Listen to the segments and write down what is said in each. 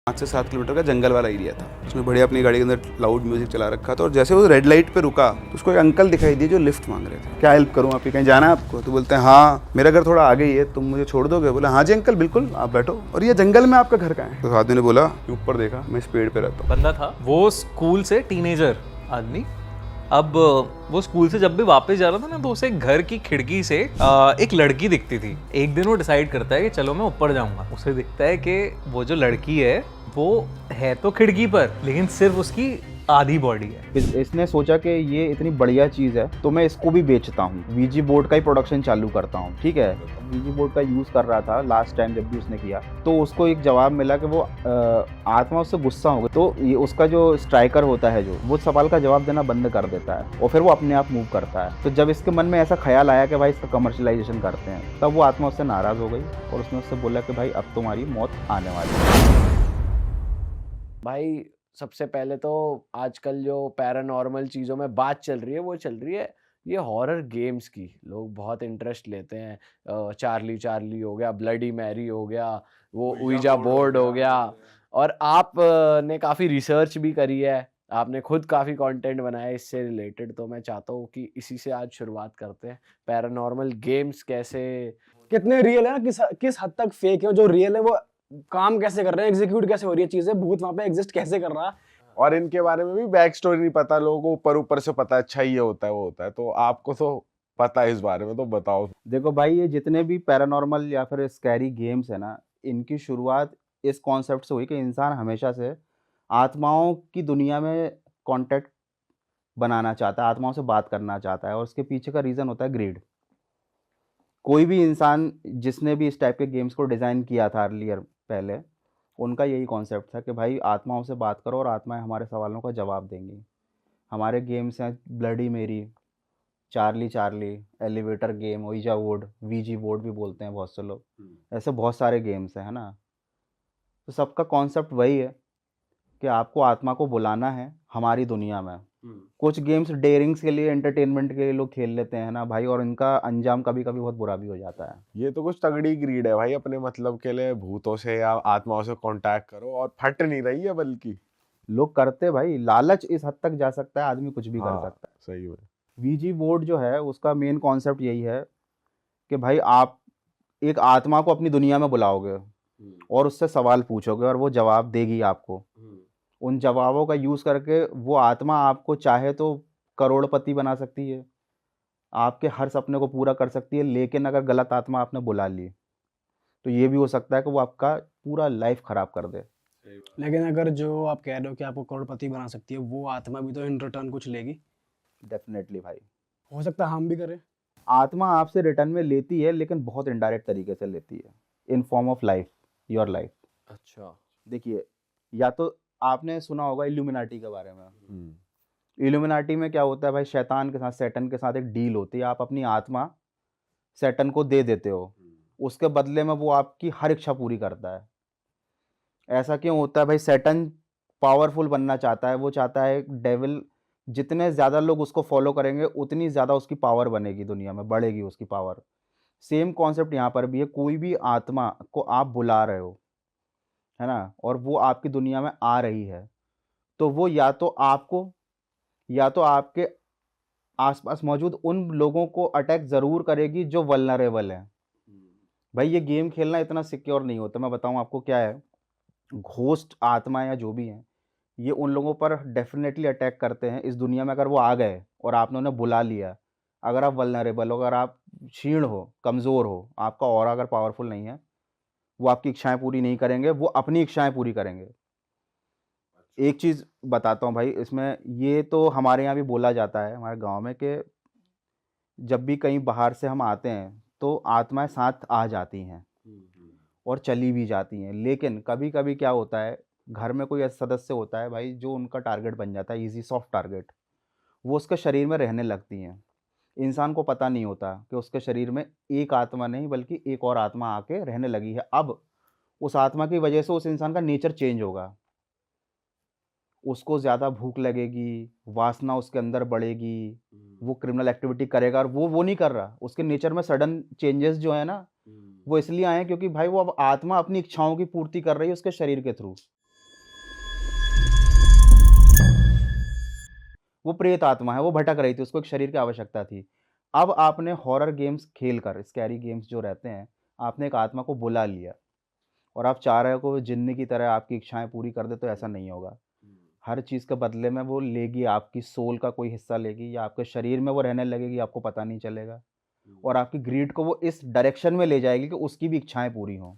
5 से 7 किलोमीटर का जंगल वाला एरिया था। उसने बढ़िया अपनी गाड़ी के अंदर लाउड म्यूजिक चला रखा था और जैसे वो रेड लाइट पे रुका तो उसको एक अंकल दिखाई दिए जो लिफ्ट मांग रहे थे। क्या हेल्प करूँ आपकी, कहीं जाना है आपको? तो बोलते हैं हाँ मेरा घर थोड़ा आगे ही है, तुम मुझे छोड़ दोगे? बोला हाँ जी अंकल बिल्कुल, आप बैठो। और ये जंगल में आपका घर कहाँ है? तो आदमी ने बोला ऊपर देखा, मैं इस पेड़ पे रहता हूँ। बंदा था वो स्कूल से टीनेजर आदमी। अब वो स्कूल से जब भी वापस जा रहा था ना तो उसे घर की खिड़की से एक लड़की दिखती थी। एक दिन वो डिसाइड करता है कि चलो मैं ऊपर जाऊंगा। उसे दिखता है कि वो जो लड़की है वो है तो खिड़की पर, लेकिन सिर्फ उसकी आधी बॉडी है। इसने सोचा कि ये इतनी बढ़िया चीज़ है तो मैं इसको भी बेचता हूँ, वीजी बोर्ड का ही प्रोडक्शन चालू करता हूँ। ठीक है, वीजी बोर्ड का यूज़ कर रहा था लास्ट टाइम जब भी उसने किया तो उसको एक जवाब मिला कि वो आत्मा उससे गुस्सा हो गई। तो ये उसका जो स्ट्राइकर होता है जो वो सवाल का जवाब देना बंद कर देता है और फिर वो अपने आप मूव करता है। तो जब इसके मन में ऐसा ख्याल आया कि भाई इसका कमर्शलाइजेशन करते हैं, तब वो आत्मा उससे नाराज़ हो गई और उसने उससे बोला कि भाई अब तुम्हारी मौत आने वाली है। भाई सबसे पहले तो आजकल जो पैरानॉर्मल चीज़ों में बात चल रही है वो चल रही है ये हॉरर गेम्स की। लोग बहुत इंटरेस्ट लेते हैं। चार्ली चार्ली हो गया, ब्लडी मैरी हो गया, वो उइजा बोर्ड हो गया। और आप ने काफ़ी रिसर्च भी करी है, आपने खुद काफ़ी कंटेंट बनाया इससे रिलेटेड। तो मैं चाहता हूँ कि इसी से आज शुरुआत करते हैं। पैरानॉर्मल गेम्स कैसे, कितने रियल है ना, किस हद तक फेक है। जो रियल है वो काम कैसे कर रहे हैं, एग्जीक्यूट कैसे हो रही है चीजें, भूत वहां पे एग्जिस्ट कैसे कर रहा है। और इनके बारे में भी बैक स्टोरी नहीं पता, लोगों को ऊपर ऊपर से पता है अच्छा ये होता है वो होता है। तो आपको तो पता है इस बारे में, तो बताओ। देखो भाई, ये जितने भी पैरानॉर्मल या फिर स्कैरी गेम्स है ना, इनकी शुरुआत इस कॉन्सेप्ट से हुई कि इंसान हमेशा से आत्माओं की दुनिया में कांटेक्ट बनाना चाहता है, आत्माओं से बात करना चाहता है और उसके पीछे का रीज़न होता है ग्रीड। कोई भी इंसान जिसने भी इस टाइप के गेम्स को डिज़ाइन किया था अर्लियर पहले, उनका यही कॉन्सेप्ट था कि भाई आत्माओं से बात करो और आत्माएं हमारे सवालों का जवाब देंगी। हमारे गेम्स हैं Bloody Mary, Charlie Charlie, elevator game, Ouija board, weegee board भी बोलते हैं बहुत से लोग। ऐसे बहुत सारे गेम्स हैं, है ना। तो सबका कॉन्सेप्ट वही है कि आपको आत्मा को बुलाना है हमारी दुनिया में। कुछ गेम्स डेयरिंग्स के लिए, एंटरटेनमेंट के लिए लोग खेल लेते हैं ना भाई, और इनका अंजाम कभी कभी बहुत बुरा भी हो जाता है। ये तो कुछ तगड़ी ग्रीड है भाई, अपने मतलब के लिए भूतों से या आत्माओं से कांटेक्ट करो, और फट नहीं रही है बल्कि। लोग करते भाई, लालच इस हद तक जा सकता है, आदमी कुछ भी कर हाँ, सकता है। सही में। वीजी बोर्ड जो है उसका मेन कॉन्सेप्ट यही है कि भाई आप एक आत्मा को अपनी दुनिया में बुलाओगे और उससे सवाल पूछोगे और वो जवाब देगी आपको। उन जवाबों का यूज़ करके वो आत्मा आपको चाहे तो करोड़पति बना सकती है, आपके हर सपने को पूरा कर सकती है। लेकिन अगर गलत आत्मा आपने बुला ली तो ये भी हो सकता है कि वो आपका पूरा लाइफ ख़राब कर दे। लेकिन अगर जो आप कह रहे हो कि आपको करोड़पति बना सकती है, वो आत्मा भी तो इन रिटर्न कुछ लेगी। डेफिनेटली भाई, हो सकता है हम भी करें। आत्मा आपसे रिटर्न में लेती है लेकिन बहुत इनडायरेक्ट तरीके से लेती है, in form of life, your life. अच्छा देखिए, या तो आपने सुना होगा इल्यूमिनाटी के बारे में। इल्यूमिनाटी में क्या होता है भाई, शैतान के साथ, सैटन के साथ एक डील होती है। आप अपनी आत्मा सैटन को दे देते हो, उसके बदले में वो आपकी हर इच्छा पूरी करता है। ऐसा क्यों होता है भाई? सैटन पावरफुल बनना चाहता है, वो चाहता है डेविल जितने ज़्यादा लोग उसको फॉलो करेंगे उतनी ज़्यादा उसकी पावर बनेगी, दुनिया में बढ़ेगी उसकी पावर। सेम कॉन्सेप्ट यहाँ पर भी है। कोई भी आत्मा को आप बुला रहे हो, है ना, और वो आपकी दुनिया में आ रही है, तो वो या तो आपको या तो आपके आसपास मौजूद उन लोगों को अटैक ज़रूर करेगी जो वल्नरेबल हैं। भाई ये गेम खेलना इतना सिक्योर नहीं होता। मैं बताऊँ आपको क्या है, घोस्ट आत्मा या जो भी हैं, ये उन लोगों पर डेफिनेटली अटैक करते हैं इस दुनिया में। अगर वो आ गए और आपने उन्हें बुला लिया, अगर आप वल्नरेबल हो, अगर आप क्षीण हो, कमज़ोर हो, आपका ऑरा अगर पावरफुल नहीं है, वो आपकी इच्छाएं पूरी नहीं करेंगे, वो अपनी इच्छाएं पूरी करेंगे। एक चीज़ बताता हूँ भाई इसमें, ये तो हमारे यहाँ भी बोला जाता है हमारे गांव में कि जब भी कहीं बाहर से हम आते हैं तो आत्माएं साथ आ जाती हैं और चली भी जाती हैं। लेकिन कभी कभी क्या होता है, घर में कोई ऐसा सदस्य होता है भाई जो उनका टारगेट बन जाता है, इजी सॉफ्ट टारगेट। वो उसके शरीर में रहने लगती हैं। इंसान को पता नहीं होता कि उसके शरीर में एक आत्मा नहीं बल्कि एक और आत्मा आके रहने लगी है। अब उस आत्मा की वजह से उस इंसान का नेचर चेंज होगा, उसको ज़्यादा भूख लगेगी, वासना उसके अंदर बढ़ेगी, वो क्रिमिनल एक्टिविटी करेगा। और वो नहीं कर रहा, उसके नेचर में सडन चेंजेस जो है ना, वो इसलिए आए हैं क्योंकि भाई वो अब आत्मा अपनी इच्छाओं की पूर्ति कर रही है उसके शरीर के थ्रू। वो प्रेत आत्मा है, वो भटक रही थी, उसको एक शरीर की आवश्यकता थी। अब आपने हॉरर गेम्स खेल कर, स्कैरी गेम्स जो रहते हैं, आपने एक आत्मा को बुला लिया और आप चाह रहे हो कि वो जिन्न की तरह आपकी इच्छाएँ पूरी कर दे, तो ऐसा नहीं होगा। हर चीज़ के बदले में वो लेगी, आपकी सोल का कोई हिस्सा लेगी या आपके शरीर में वो रहने लगेगी, आपको पता नहीं चलेगा। और आपकी ग्रीड को वो इस डायरेक्शन में ले जाएगी कि उसकी भी इच्छाएँ पूरी हों।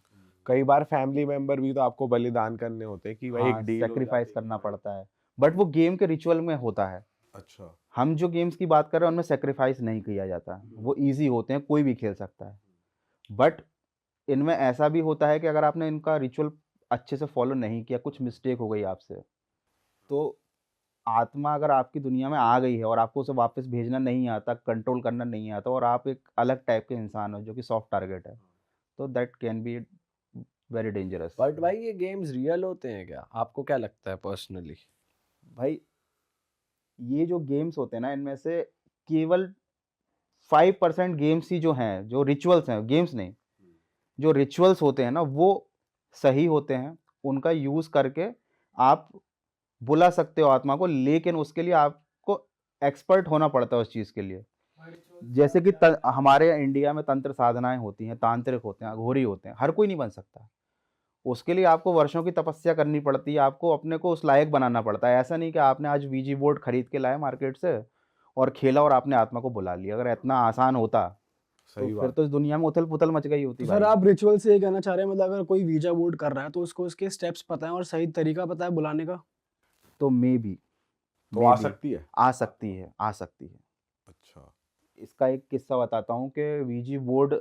कई बार फैमिली मेंबर भी तो आपको बलिदान करने होते हैं कि भाई एक हाँ, डील हो सैक्रिफाइस जाती है। करना पड़ता है। बट वो गेम के रिचुअल में होता है। अच्छा। हम जो गेम्स की बात कर रहे हैं उनमें सैक्रिफाइस नहीं किया जाता। वो ईज़ी होते हैं, कोई भी खेल सकता है। बट इनमें ऐसा भी होता है कि अगर आपने इनका रिचुअल अच्छे से फॉलो नहीं किया, कुछ मिस्टेक हो गई आपसे, तो आत्मा अगर आपकी दुनिया में आ गई है और आपको उसे वापस भेजना नहीं आता, कंट्रोल करना नहीं आता और आप एक अलग टाइप के इंसान हो जो कि सॉफ्ट टारगेट है, तो that can be very dangerous. But भाई ये गेम्स रियल होते हैं क्या? आपको क्या लगता है पर्सनली? भाई ये जो गेम्स होते हैं ना, इनमें से केवल 5% गेम्स ही जो हैं, जो रिचुअल्स हैं, गेम्स नहीं, जो रिचुअल्स होते हैं ना, वो सही होते हैं। उनका यूज़ करके आप बुला सकते हो आत्मा को, लेकिन उसके लिए आपको एक्सपर्ट होना पड़ता है उस चीज़ के लिए। जैसे कि हमारे इंडिया में तंत्र साधनाएँ होती हैं, तांत्रिक होते हैं, अघोरी होते हैं, हर कोई नहीं बन सकता। उसके लिए आपको वर्षों की तपस्या करनी पड़ती है, आपको अपने को उस लायक बनाना पड़ता है। ऐसा नहीं कि आपने आज वीजी बोर्ड खरीद के लाए मार्केट से और खेला और आपने आत्मा को बुला लिया। अगर इतना आसान होता, तो सही फिर बात। तो इस दुनिया में उथल-पुथल मच गई होती तो सर भाई। आप रिचुअल से ये कहना चाह रहे हैं, मतलब अगर कोई वीजा बोर्ड कर रहा है तो उसको उसके स्टेप्स पता है और सही तरीका पता है बुलाने का? तो मेबी तो आ सकती है। आ सकती है, आ सकती है। अच्छा। इसका एक किस्सा बताता हूँ कि वीजी बोर्ड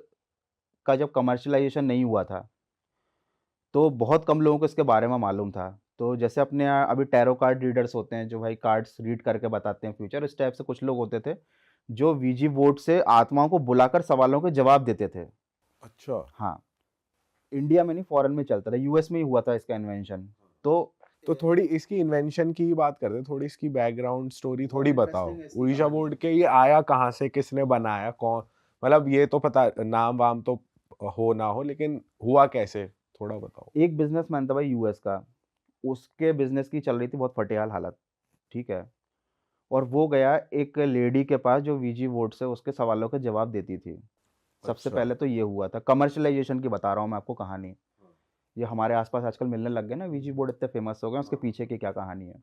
का जब कमर्शियलाइज़ेशन नहीं हुआ था, तो बहुत कम लोगों को इसके बारे में मालूम था। तो जैसे अपने यहाँ अभी टैरो कार्ड रीडर्स होते हैं, जो भाई कार्ड्स रीड करके बताते हैं फ्यूचर, इस टाइप से कुछ लोग होते थे, जो वीजी बोर्ड से आत्माओं को बुलाकर सवालों के जवाब देते थे। अच्छा। हाँ, इंडिया में नहीं, फॉरेन में चलता था, यूएस में ही हुआ था इसका इन्वेंशन। तो थोड़ी इसकी इन्वेंशन की ही बात करते हैं, थोड़ी इसकी बैकग्राउंड स्टोरी थोड़ी बताओ। उड़ीसा बोर्ड के ये आया कहाँ से, किसने बनाया, कौन, मतलब ये तो पता, नाम वाम तो हो ना हो, लेकिन हुआ कैसे, थोड़ा बताओ। एक बिजनेसमैन था भाई यूएस का, उसके बिजनेस की चल रही थी बहुत फटेहाल हालत, ठीक है? और वो गया एक लेडी के पास जो वीजी बोर्ड से उसके सवालों के जवाब देती थी। सबसे अच्छा। पहले तो ये हुआ था, कमर्शियलाइजेशन की बता रहा हूँ मैं आपको कहानी। ये हमारे आसपास आजकल मिलने लग गए ना, वीजी बोर्ड इतने फेमस हो गए, उसके पीछे की क्या कहानी है।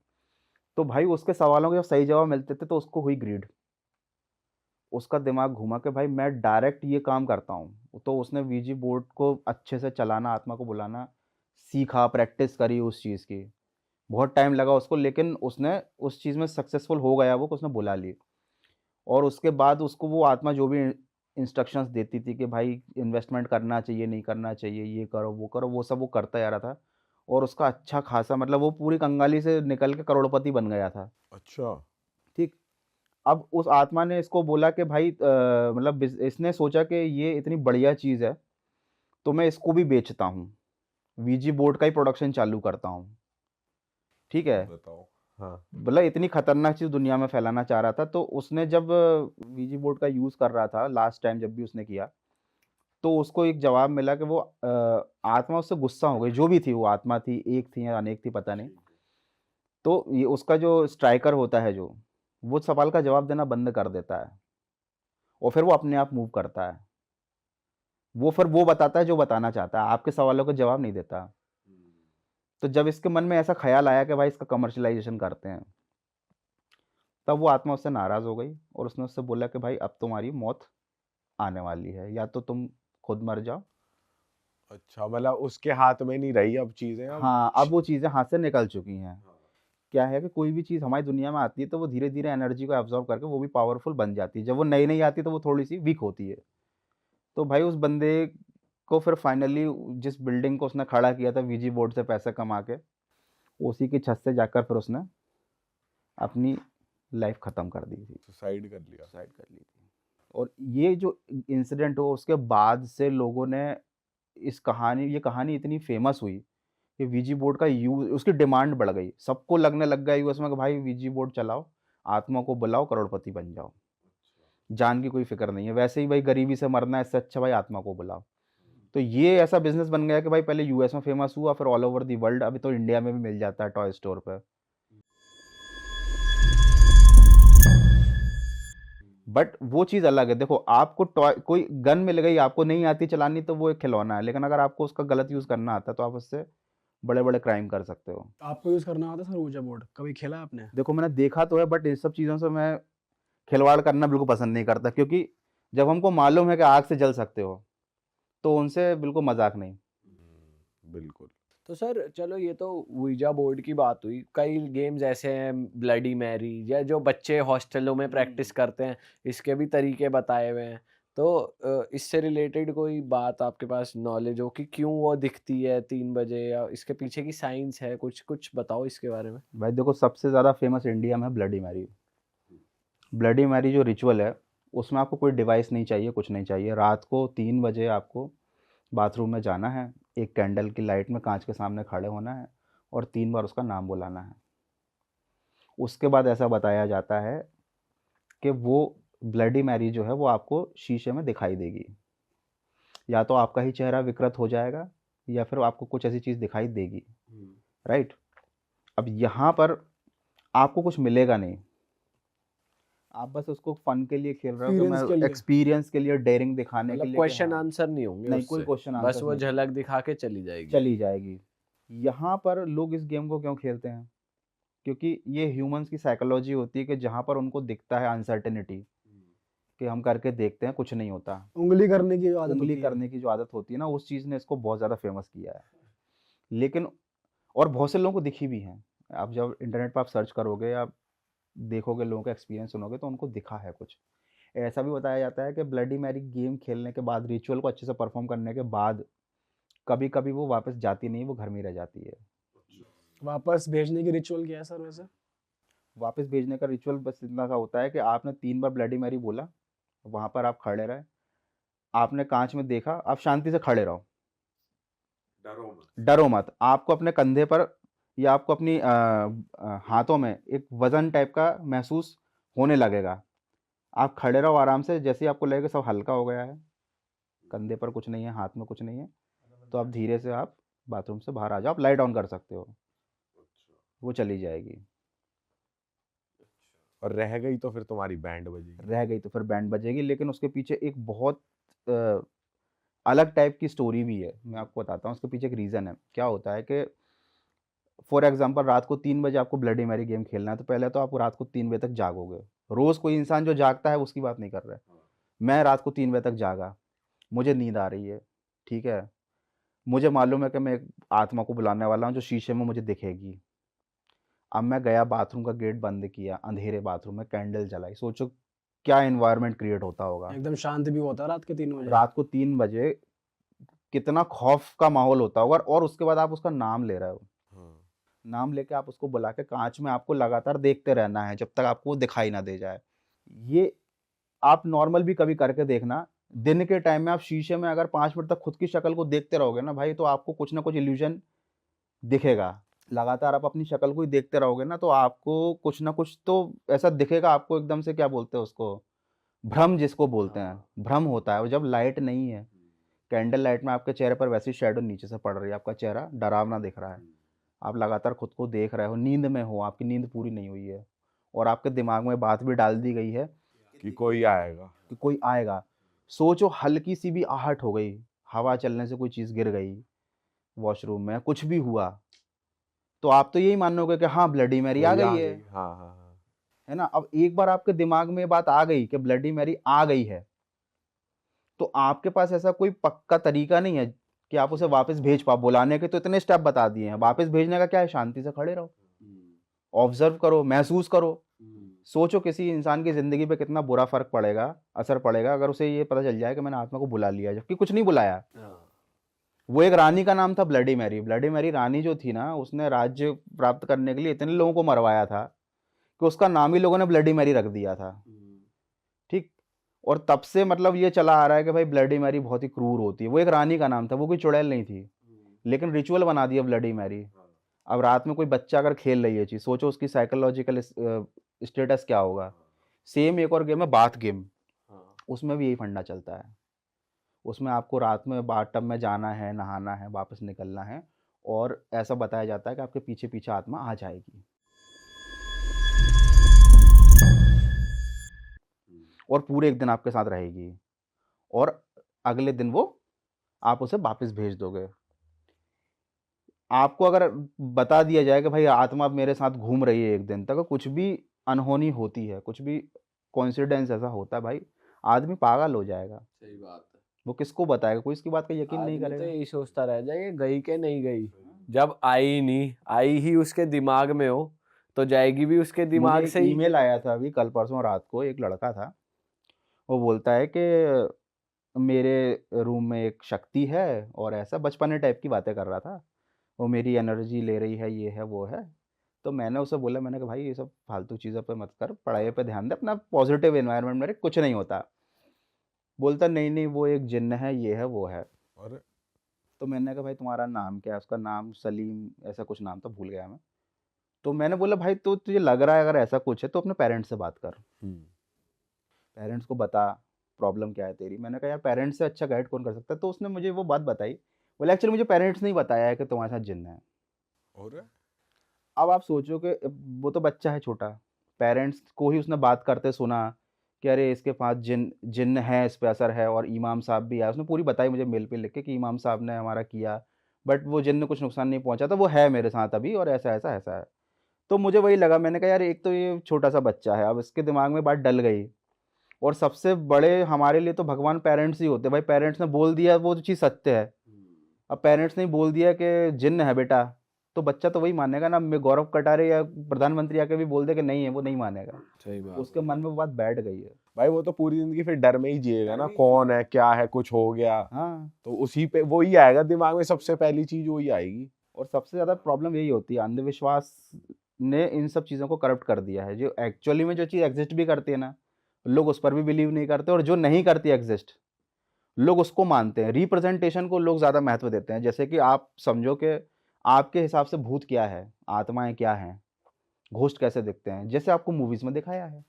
तो भाई उसके सवालों के जब सही जवाब मिलते थे तो उसको हुई ग्रीड। उसका दिमाग घूमा कि भाई मैं डायरेक्ट ये काम करता हूँ। तो उसने वीजी बोर्ड को अच्छे से चलाना, आत्मा को बुलाना सीखा, प्रैक्टिस करी उस चीज़ की। बहुत टाइम लगा उसको, लेकिन उसने उस चीज़ में सक्सेसफुल हो गया वो, कि उसने बुला ली। और उसके बाद उसको वो आत्मा जो भी इंस्ट्रक्शंस देती थी कि भाई इन्वेस्टमेंट करना चाहिए, नहीं करना चाहिए, ये करो, वो सब वो करता जा रहा था। और उसका अच्छा खासा, मतलब वो पूरी कंगाली से निकल के करोड़पति बन गया था। अच्छा। ठीक। अब उस आत्मा ने इसको बोला कि भाई मतलब इसने सोचा कि ये इतनी बढ़िया चीज़ है, तो मैं इसको भी बेचता हूँ। वीजी बोर्ड का ही प्रोडक्शन चालू करता हूँ। ठीक है? बताओ। हाँ। मतलब इतनी खतरनाक चीज़ दुनिया में फैलाना चाह रहा था, तो उसने जब वीजी बोर्ड का यूज़ कर रहा था लास्ट टाइम जब भी उसने किया, तो उसको एक जवाब मिला कि वो आत्मा उससे गुस्सा हो गई, जो भी थी वो आत्मा थी, एक थी या अनेक थी पता नहीं। तो ये उसका जो स्ट्राइकर होता है जो, वो सवाल का जवाब देना बंद कर देता है और फिर वो अपने आप मूव करता है। वो फिर वो बताता है जो बताना चाहता है, आपके सवालों का जवाब नहीं देता। तो जब इसके मन में ऐसा ख़्याल आया कि भाई इसका कमर्शियलाइज़ेशन करते हैं, तब वो आत्मा उससे नाराज़ हो गई और उसने उससे बोला कि भाई अब तुम्हारी मौत आने वाली है, या तो तुम खुद मर जाओ। अच्छा, मतलब उसके हाथ में नहीं रही अब चीजें, अब हाँ, अब वो चीज़ें हाथ से निकल चुकी हैं। क्या है कि कोई भी चीज़ हमारी दुनिया में आती है तो वो धीरे-धीरे एनर्जी को एब्ज़ॉर्ब करके वो भी पावरफुल बन जाती है। जब वो नई-नई आती है तो वो थोड़ी-सी वीक होती है। तो भाई उस बंदे को फिर फाइनली जिस बिल्डिंग को उसने खड़ा किया था वीजी बोर्ड से पैसे कमा के, उसी की छत से जाकर फिर उसने अपनी लाइफ़ ख़त्म कर दी थी। सुसाइड कर लिया। सुसाइड कर ली थी। और ये जो इंसिडेंट हुआ उसके बाद से लोगों ने ये कहानी इतनी फेमस हुई कि वीजी बोर्ड का यूज़, उसकी डिमांड बढ़ गई। सबको लगने लग गया यूएस में कि भाई वीजी बोर्ड चलाओ, आत्मा को बुलाओ, करोड़पति बन जाओ। जान की कोई फ़िक्र नहीं है। वैसे ही भाई गरीबी से मरना है, इससे अच्छा भाई आत्मा को बुलाओ। तो ये ऐसा बिज़नेस बन गया कि भाई पहले यूएस में फेमस हुआ, फिर ऑल ओवर द वर्ल्ड, अभी तो इंडिया में भी मिल जाता है टॉय स्टोर पे। बट वो चीज़ अलग है। देखो आपको टॉय कोई गन मिल गई, आपको नहीं आती चलानी तो वो एक खिलौना है, लेकिन अगर आपको उसका गलत यूज़ करना आता है तो आप उससे बड़े-बड़े क्राइम कर सकते हो। आपको यूज करना आता है सर ऊर्जा बोर्ड? कभी खेला आपने? देखो मैंने देखा तो है, बट इन सब चीज़ों से मैं खिलवाड़ करना बिल्कुल पसंद नहीं करता, क्योंकि जब हमको मालूम है कि आग से जल सकते हो, तो उनसे बिल्कुल मज़ाक नहीं। बिल्कुल। तो सर चलो ये तो ऊइजा बोर्ड की बात हुई, कई गेम्स ऐसे हैं ब्लडी मैरी या जो बच्चे हॉस्टलों में प्रैक्टिस करते हैं, इसके भी तरीके बताए हुए हैं। तो इससे रिलेटेड कोई बात आपके पास नॉलेज हो कि क्यों वो दिखती है 3 बजे, या इसके पीछे की साइंस है, कुछ कुछ बताओ इसके बारे में। भाई देखो सबसे ज़्यादा फेमस इंडिया में है ब्लडी मैरी। ब्लडी मैरी जो रिचुअल है, उसमें आपको कोई डिवाइस नहीं चाहिए, कुछ नहीं चाहिए। रात को 3 बजे आपको बाथरूम में जाना है, एक कैंडल की लाइट में कांच के सामने खड़े होना है और 3 बार उसका नाम बुलाना है। उसके बाद ऐसा बताया जाता है कि वो ब्लडी मैरी जो है वो आपको शीशे में दिखाई देगी। या तो आपका ही चेहरा विकृत हो जाएगा या फिर आपको कुछ ऐसी चीज़ दिखाई देगी, राइट? अब यहाँ पर आपको कुछ मिलेगा नहीं, आप बस उसको फन के लिए खेल रहे हो कि Experience के मैं लिए। एक्सपीरियंस के लिए, डेयरिंग दिखाने के मतलब लिए कि क्वेश्चन हाँ, आंसर नहीं होंगे नहीं कोई उससे, क्वेश्चन बस आंसर वो नहीं झलक दिखा के चली जाएगी। चली जाएगी। यहाँ पर लोग इस गेम को क्यों खेलते हैं? क्योंकि ये ह्यूमंस की साइकोलॉजी होती है कि जहाँ पर उनको दिखता है अनसर्टेनिटी, कि हम करके देखते हैं कुछ नहीं होता, उंगली करने की जो आदत उंगली होती है। करने की जो आदत होती है ना, उस चीज़ ने इसको बहुत ज़्यादा फेमस किया है। लेकिन और बहुत से लोगों को दिखी भी हैं। आप जब इंटरनेट पर आप सर्च करोगे या देखोगे, लोगों का एक्सपीरियंस सुनोगे, तो उनको दिखा है कुछ। ऐसा भी बताया जाता है कि ब्लडी मैरी गेम खेलने के बाद, रिचुअल को अच्छे से परफॉर्म करने के बाद, कभी-कभी वो वापस जाती नहीं, वो घर में ही रह जाती है। वापस भेजने की रिचुअल क्या है सर वैसे? वापस भेजने का रिचुअल बस इतना सा होता है कि आपने 3 बार ब्लडी मैरी बोला, वहाँ पर आप खड़े रहे, आपने काँच में देखा, आप शांति से खड़े रहो। डरो मत। आपको अपने कंधे पर या आपको अपनी हाथों में एक वज़न टाइप का महसूस होने लगेगा। आप खड़े रहो आराम से, जैसे ही आपको लगेगा सब हल्का हो गया है, कंधे पर कुछ नहीं है, हाथ में कुछ नहीं है, तो आप धीरे से आप बाथरूम से बाहर आ जाओ, आप लाइट ऑन कर सकते हो, वो चली जाएगी। और रह गई तो फिर तुम्हारी बैंड बजेगी। रह गई तो फिर बैंड बजेगी, लेकिन उसके पीछे एक बहुत अलग टाइप की स्टोरी भी है। मैं आपको बताता हूँ, उसके पीछे एक रीज़न है। क्या होता है कि फॉर एग्जांपल रात को 3 बजे आपको ब्लडी मैरी गेम खेलना है, तो पहले तो आप रात को 3 बजे तक जागोगे। रोज़ कोई इंसान जो जागता है उसकी बात नहीं कर रहे। मैं रात को 3 बजे तक जागा, मुझे नींद आ रही है, ठीक है? मुझे मालूम है कि मैं एक आत्मा को बुलाने वाला हूँ जो शीशे में मुझे दिखेगी। अब मैं गया, बाथरूम का गेट बंद किया, अंधेरे बाथरूम में कैंडल जलाई। सोचो क्या एनवायरनमेंट क्रिएट होता होगा। एकदम शांत भी होता है रात के 3 बजे। रात को 3 बजे कितना खौफ का माहौल होता होगा, और उसके बाद आप उसका नाम ले रहे हो। नाम लेके आप उसको बुला के काँच में आपको लगातार देखते रहना है जब तक आपको वो दिखाई ना दे जाए। ये आप नॉर्मल भी कभी करके देखना। दिन के टाइम में आप शीशे में अगर 5 मिनट तक खुद की शक्ल को देखते रहोगे ना भाई, तो आपको कुछ ना कुछ इल्यूजन दिखेगा। लगातार आप अपनी शक्ल को ही देखते रहोगे ना, तो आपको कुछ ना कुछ तो ऐसा दिखेगा आपको, एकदम से क्या बोलते हैं उसको, भ्रम जिसको बोलते हैं, भ्रम होता है। और जब लाइट नहीं है, कैंडल लाइट में आपके चेहरे पर वैसी शैडो नीचे से पड़ रही है, आपका चेहरा डरावना दिख रहा है, आप लगातार खुद को देख रहे हो, नींद में हो, आपकी नींद पूरी नहीं हुई है, और आपके दिमाग में बात भी डाल दी गई है कि कोई आएगा। कि कोई आएगा। सोचो हल्की सी भी आहट हो गई, हवा चलने से कोई चीज़ गिर गई, वॉशरूम में कुछ भी हुआ, तो आप तो यही मानोगे कि हाँ ब्लडी मैरी आ कोई गई है, हाँ हाँ हाँ। है ना? अब एक बार आपके दिमाग में ये बात आ गई कि ब्लडी मैरी आ गई है, तो आपके पास ऐसा कोई पक्का तरीका नहीं है कि आप उसे वापस भेज पाओ। बुलाने के तो इतने स्टेप बता दिए हैं, वापस भेजने का क्या है? शांति से खड़े रहो, ऑब्जर्व करो, महसूस करो। सोचो किसी इंसान की ज़िंदगी पे कितना बुरा फ़र्क पड़ेगा, असर पड़ेगा अगर उसे ये पता चल जाए कि मैंने आत्मा को बुला लिया, जबकि कुछ नहीं बुलाया। वो एक रानी का नाम था ब्लडी मैरी। ब्लडी मैरी रानी जो थी ना, उसने राज्य प्राप्त करने के लिए इतने लोगों को मरवाया था कि उसका नाम ही लोगों ने ब्लडी मैरी रख दिया था, ठीक? और तब से मतलब ये चला आ रहा है कि भाई ब्लडी मैरी बहुत ही क्रूर होती है। वो एक रानी का नाम था, वो कोई चुड़ैल नहीं थी, लेकिन रिचुअल बना दिया ब्लडी मैरी। अब रात में कोई बच्चा अगर खेल रही है चीज़, सोचो उसकी साइकोलॉजिकल स्टेटस क्या होगा। सेम एक और गेम है बाथ गेम, उसमें भी यही फंडा चलता है। उसमें आपको रात में बाथ टब में जाना है, नहाना है, वापस निकलना है, और ऐसा बताया जाता है कि आपके पीछे पीछे आत्मा आ जाएगी। और पूरे एक दिन आपके साथ रहेगी और अगले दिन वो आप उसे वापस भेज दोगे। आपको अगर बता दिया जाए कि भाई आत्मा अब मेरे साथ घूम रही है एक दिन तक, कुछ भी अनहोनी होती है, कुछ भी कोइंसिडेंस ऐसा होता है भाई, आदमी पागल हो जाएगा। सही बात है। वो किसको बताएगा? कोई इसकी बात का यकीन नहीं आदमी तो करेगा। यही सोचता रह जाए कि गई के नहीं गई। जब आई नहीं, आई ही उसके दिमाग में हो तो जाएगी भी उसके दिमाग मुझे से एक ही। ईमेल आया था अभी कल परसों रात को, एक लड़का था, वो बोलता है कि मेरे रूम में एक शक्ति है और ऐसा बचपने टाइप की बातें कर रहा था, वो मेरी एनर्जी ले रही है, ये है वो है। तो मैंने उसे बोला, मैंने कहा भाई ये सब फालतू चीज़ों पे मत कर, पढ़ाई पे ध्यान दे, अपना पॉजिटिव एनवायरनमेंट में रह, कुछ नहीं होता। बोलता नहीं नहीं वो एक जिन्न है, ये है वो है। और तो मैंने कहा भाई तुम्हारा नाम क्या है? उसका नाम सलीम ऐसा कुछ नाम था, भूल गया मैं। तो मैंने बोला भाई तो तुझे लग रहा है अगर ऐसा कुछ है तो अपने पेरेंट्स से बात कर, पेरेंट्स को बता प्रॉब्लम क्या है तेरी। मैंने कहा यार पेरेंट्स से अच्छा गाइड कौन कर सकता है? तो उसने मुझे वो बात बताई, बोले एक्चुअली मुझे पेरेंट्स ने ही बताया है कि तुम्हारे साथ जिन्न है। और अब आप सोचो कि वो तो बच्चा है छोटा, पेरेंट्स को ही उसने बात करते सुना कि अरे इसके पास जिन्न है, इस पे असर है, और इमाम साहब भी आए, उसने पूरी बताई मुझे मेल पे लिख के कि इमाम साहब ने हमारा किया, बट वो जिन्न कुछ नुकसान नहीं पहुंचा था, वो है मेरे साथ अभी और ऐसा ऐसा ऐसा है। तो मुझे वही लगा, मैंने कहा यार एक तो ये छोटा सा बच्चा है, अब इसके दिमाग में बात डल गई, और सबसे बड़े हमारे लिए तो भगवान पेरेंट्स ही होते हैं भाई। पेरेंट्स ने बोल दिया वो तो चीज़ सत्य है, अब पेरेंट्स ने बोल दिया कि जिन्न है बेटा, तो बच्चा तो वही मानेगा ना। मैं गौरव कटारे या प्रधानमंत्री आके भी बोल दे कि नहीं है, वो नहीं मानेगा। सही बात। उसके मन में वो बात बैठ गई है। भाई वो तो पूरी जिंदगी फिर डर में ही जिएगा ना, कौन है क्या है, कुछ हो गया हाँ, तो उसी पे वही आएगा दिमाग में, सबसे पहली चीज वही आएगी। और सबसे ज़्यादा प्रॉब्लम यही होती है, अंधविश्वास ने इन सब चीज़ों को करप्ट कर दिया है। जो एक्चुअली में जो चीज़ एग्जिस्ट भी करती है ना, लोग उस पर भी बिलीव नहीं करते, और जो नहीं करती एग्जिस्ट लोग उसको मानते हैं। रिप्रेजेंटेशन को लोग ज़्यादा महत्व देते हैं। जैसे कि आप समझो कि आपके हिसाब से भूत क्या है, आत्माएं क्या हैं, घोस्ट कैसे दिखते हैं, जैसे आपको मूवीज में दिखाया है,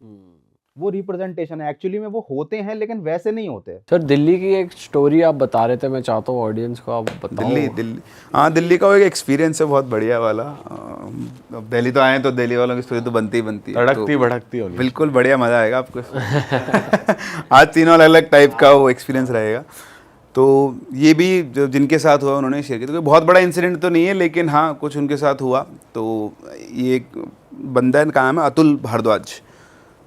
वो रिप्रेजेंटेशन है। एक्चुअली में वो होते हैं लेकिन वैसे नहीं होते। सर दिल्ली की एक स्टोरी आप बता रहे थे, मैं चाहता हूँ ऑडियंस को आप बताओ। दिल्ली हाँ, दिल्ली का वो एक एक्सपीरियंस है बहुत बढ़िया वाला। अब दिल्ली तो आए तो दिल्ली वालों की स्टोरी तो बनती ही बनती है, तड़कती तो भड़कती होनी। बिल्कुल बढ़िया, मज़ा आएगा आपको। आज तीनों अलग अलग टाइप का वो एक्सपीरियंस रहेगा। तो ये भी जो जिनके साथ हुआ उन्होंने शेयर किया, तो कोई बहुत बड़ा इंसिडेंट तो नहीं है, लेकिन हाँ कुछ उनके साथ हुआ। तो ये एक बंदा है, नाम है अतुल भारद्वाज।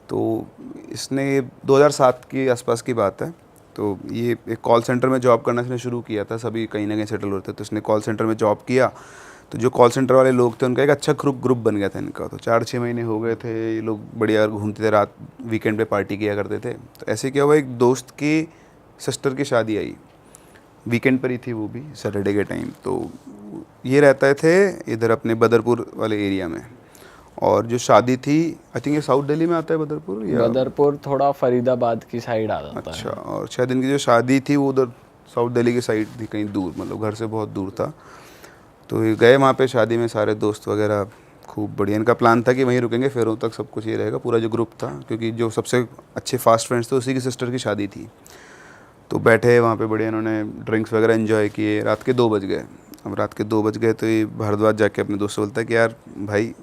तो इसने 2007 के आसपास की बात है, तो ये एक कॉल सेंटर में जॉब करना इसने शुरू किया था। सभी कहीं ना कहीं सेटल होते, तो इसने कॉल सेंटर में जॉब किया। तो जो कॉल सेंटर वाले लोग थे उनका एक अच्छा ग्रुप बन गया था इनका। तो 4-6 महीने हो गए थे, ये लोग बढ़िया घूमते थे, रात वीकेंड पे पार्टी किया करते थे। तो ऐसे क्या हुआ, एक दोस्त की सिस्टर की शादी आई, वीकेंड पर ही थी, वो भी सैटरडे के टाइम। तो ये रहते थे इधर अपने बदरपुर वाले एरिया में, और जो शादी थी आई थिंक ये साउथ दिल्ली में आता है बदरपुर, या बदरपुर थोड़ा फरीदाबाद की साइड आ जाता है। अच्छा, और शायद इनकी जो शादी थी वो उधर साउथ दिल्ली की साइड थी, कहीं दूर, मतलब घर से बहुत दूर था। तो ये गए वहाँ पे शादी में, सारे दोस्त वगैरह, खूब बढ़िया। इनका प्लान था कि वहीं रुकेंगे, फेरों तक सब कुछ ये रहेगा, पूरा जो ग्रुप था, क्योंकि जो सबसे अच्छे फास्ट फ्रेंड्स थे उसी की सिस्टर की शादी थी। तो बैठे वहाँ पे बढ़िया, इन्होंने ड्रिंक्स वगैरह एंजॉय किए। रात के 2 बज गए। अब रात के 2 बज गए तो ये भारद्वाज जाके अपने दोस्त से बोलता है कि यार भाई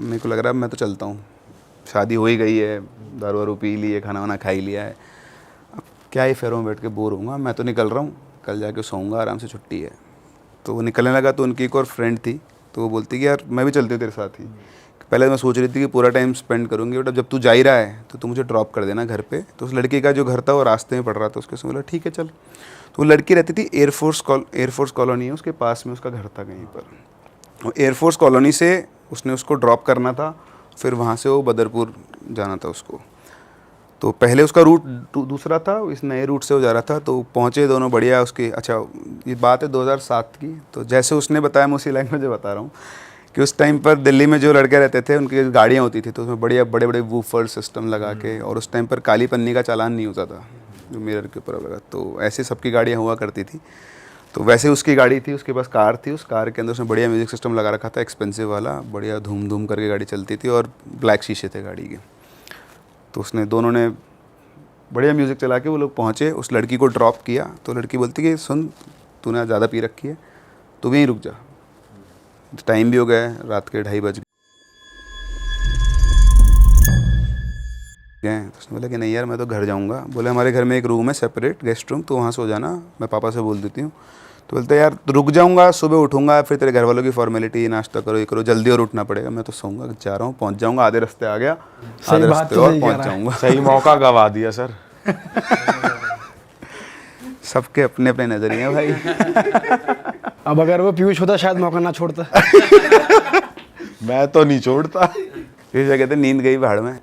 मेरे को लग रहा है मैं तो चलता हूँ, शादी हो ही गई है, दारू वारू पी ली है, खाना वाना खा ही लिया है, अब क्या ही फेरों में बैठ के बोर होऊंगा, मैं तो निकल रहा हूँ, कल जाके सोऊंगा आराम से, छुट्टी है। तो वो निकलने लगा। तो उनकी एक और फ्रेंड थी, तो वो बोलती कि यार मैं भी चलती हूँ तेरे साथ ही। पहले मैं सोच रही थी कि पूरा टाइम स्पेंड करूँगी, बट जब तू जा ही रहा है तो तू मुझे ड्रॉप कर देना घर पे। तो उस लड़की का जो घर था वो रास्ते में पड़ रहा था, उसके से बोला ठीक है चल। तो वो लड़की रहती थी एयरफोर्स कॉलोनी है, उसके पास में उसका घर था कहीं पर। वो एयरफोर्स कॉलोनी से उसने उसको ड्रॉप करना था, फिर वहाँ से वो बदरपुर जाना था उसको। तो पहले उसका रूट दूसरा था, इस नए रूट से वो जा रहा था। तो पहुँचे दोनों बढ़िया उसके। अच्छा ये बात है 2007 की। तो जैसे उसने बताया, मैं उसी लैंग्वेज में बता रहा हूँ कि उस टाइम पर दिल्ली में जो लड़के रहते थे उनकी गाड़ियाँ होती थी, तो उसमें बढ़िया बड़े बड़े वूफर सिस्टम लगा के, और उस टाइम पर काली पन्नी का चालान नहीं होता था जो मिरर के ऊपर लगा, तो ऐसे सबकी गाड़ियाँ हुआ करती थी। तो वैसे उसकी गाड़ी थी, उसके पास कार थी, उस कार के अंदर उसने बढ़िया म्यूज़िक सिस्टम लगा रखा था, एक्सपेंसिव वाला, बढ़िया धूम धूम करके गाड़ी चलती थी, और ब्लैक शीशे थे गाड़ी के। तो उसने दोनों ने बढ़िया म्यूज़िक चला के वो लोग पहुँचे, उस लड़की को ड्रॉप किया। तो लड़की बोलती कि सुन तूने ज़्यादा पी रखी है, तू वहीं रुक जा, टाइम भी हो गया है, रात के 2:30 बज गए। गए। तो उसने बोला कि नहीं यार मैं तो घर जाऊंगा। बोले हमारे घर में एक रूम है सेपरेट, गेस्ट रूम, तो वहाँ सो जाना, मैं पापा से बोल देती हूँ। तो बोलते यार रुक जाऊंगा, सुबह उठूंगा, फिर तेरे घर वालों की फॉर्मेलिटी, नाश्ता करो ये करो, जल्दी और उठना पड़ेगा, मैं तो सोऊंगा, जा रहा हूँ, पहुँच जाऊँगा, आधे रास्ते आ गया, आधे बात रास्ते तो और सही कह पहुँच रहा है। जाऊँगा। सही मौका गवा दिया सर। सबके अपने अपने नजरिए हैं भाई। अब अगर वो पीयूष होता शायद मौका ना छोड़ता। मैं तो नहीं छोड़ता। फिर क्या कहते नींद गई भाड़ में।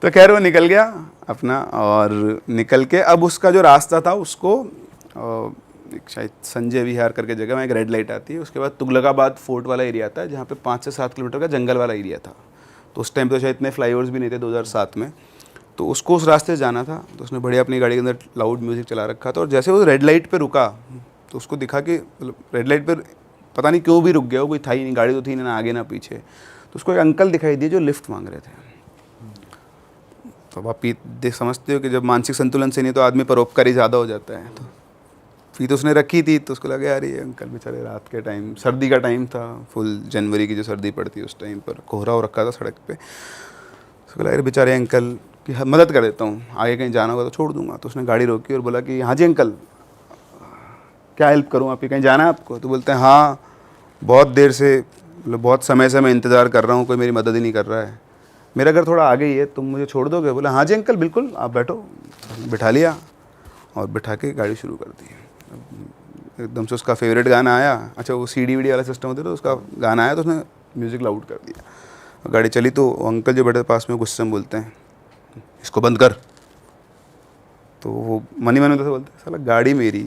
तो खैर वो निकल गया अपना, और निकल के अब उसका जो रास्ता था उसको एक शायद संजय विहार करके जगह में एक रेड लाइट आती है, उसके बाद तुगलकाबाद फोर्ट वाला एरिया आता है जहाँ पे 5 से 7 किलोमीटर का जंगल वाला एरिया था। तो उस टाइम पे शायद इतने फ्लाईओवर्स भी नहीं थे 2007 में। तो उसको उस रास्ते से जाना था, तो उसने बढ़िया अपनी गाड़ी के अंदर लाउड म्यूज़िक चला रखा था, और जैसे वो रेड लाइट पे रुका तो उसको दिखा कि रेड लाइट पर पता नहीं क्यों भी रुक गया, वो कोई था ही नहीं, गाड़ी तो थी ना आगे ना पीछे। तो उसको एक अंकल दिखाई दिए जो लिफ्ट मांग रहे थे। तो आप देख समझते हो कि जब मानसिक संतुलन से नहीं तो आदमी परोपकारी ज़्यादा हो जाता है। तो फी तो उसने रखी थी, तो उसको लगा यार ये अंकल बेचारे रात के टाइम, सर्दी का टाइम था, फुल जनवरी की जो सर्दी पड़ती है उस टाइम पर, कोहरा हो रखा था सड़क पे। उसको लगा यार बेचारे अंकल की मदद कर देता हूँ, आगे कहीं जाना होगा तो छोड़ दूंगा। तो उसने गाड़ी रोकी और बोला कि हाँ जी अंकल, क्या हेल्प करूँ आपकी, कहीं जाना है आपको? तो बोलते हैं हाँ, बहुत देर से, मतलब बहुत समय से मैं इंतज़ार कर रहा हूँ, कोई मेरी मदद ही नहीं कर रहा है, मेरा घर थोड़ा आगे ही है, तुम मुझे छोड़ दोगे? बोला हाँ जी अंकल बिल्कुल, आप बैठो। बिठा लिया और बिठा के गाड़ी शुरू कर दी। एकदम से उसका फेवरेट गाना आया, अच्छा वो सीडी वीडी वाला सिस्टम होता है, तो उसका गाना आया तो उसने म्यूज़िक लाउड कर दिया, और गाड़ी चली। तो अंकल जो बैठे पास में गुस्से में बोलते हैं इसको बंद कर। तो वो मनी मन से बोलते हैं साला गाड़ी मेरी,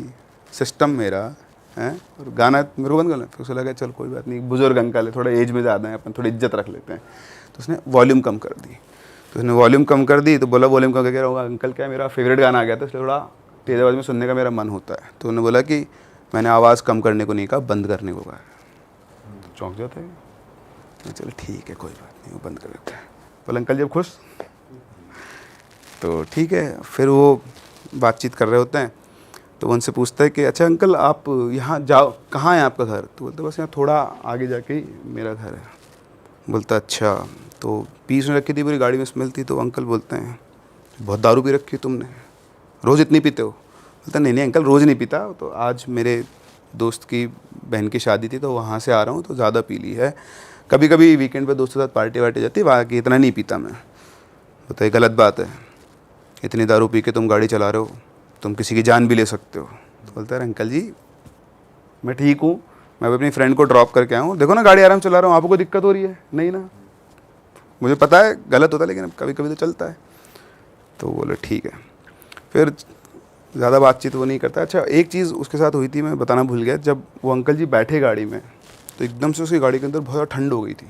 सिस्टम मेरा है, और गाना मेरे को बंद करना। फिर उसे लगा चल कोई बात नहीं, बुजुर्ग अंकल है, थोड़ा एज में ज़्यादा है, अपन थोड़ी इज्जत रख लेते हैं। तो उसने वॉल्यूम कम कर दी। तो उसने वॉल्यूम कम कर दी, तो बोला वॉल्यूम कम करके होगा अंकल, क्या मेरा फेवरेट गाना आ गया था, इसलिए थोड़ा तेज़ आवाज़ में सुनने का मेरा मन होता है। तो उन्होंने बोला कि मैंने आवाज़ कम करने को नहीं कहा, बंद करने को कहा। तो चौंक जाता है, चल ठीक है कोई बात नहीं, वो बंद कर देता है। बोला अंकल जब खुश, तो ठीक है। फिर वो बातचीत कर रहे होते हैं, तो उनसे पूछता है कि अच्छा अंकल आप यहाँ जाओ, कहाँ है आपका घर? तो बोलते बस यहाँ थोड़ा आगे जाके ही मेरा घर है। बोलता अच्छा। तो पीस में रखी थी पूरी गाड़ी में, स्मेल थी। तो अंकल बोलते हैं बहुत दारू पी रखी तुमने, रोज़ इतनी पीते हो? बोलता नहीं नहीं अंकल रोज़ नहीं पीता, तो आज मेरे दोस्त की बहन की शादी थी तो वहाँ से आ रहा हूँ तो ज़्यादा पी ली है, कभी कभी वीकेंड पे दोस्तों के साथ पार्टी वार्टी जाती है, बाकी इतना नहीं पीता मैं। बोलता ये गलत बात है, इतनी दारू पी के तुम गाड़ी चला रहे हो, तुम किसी की जान भी ले सकते हो। तो बोलता है अंकल जी मैं ठीक हूँ, मैं अपनी फ्रेंड को ड्रॉप करके आया हूँ, देखो ना गाड़ी आराम चला रहा हूँ, आपको कोई दिक्कत हो रही है? नहीं ना, मुझे पता है गलत होता है लेकिन कभी कभी तो चलता है। तो बोले ठीक है। फिर ज़्यादा बातचीत वो नहीं करता। अच्छा एक चीज़ उसके साथ हुई थी, मैं बताना भूल गया, जब वो अंकल जी बैठे गाड़ी में तो एकदम से उसकी गाड़ी के अंदर बहुत ज़्यादा ठंड हो गई थी।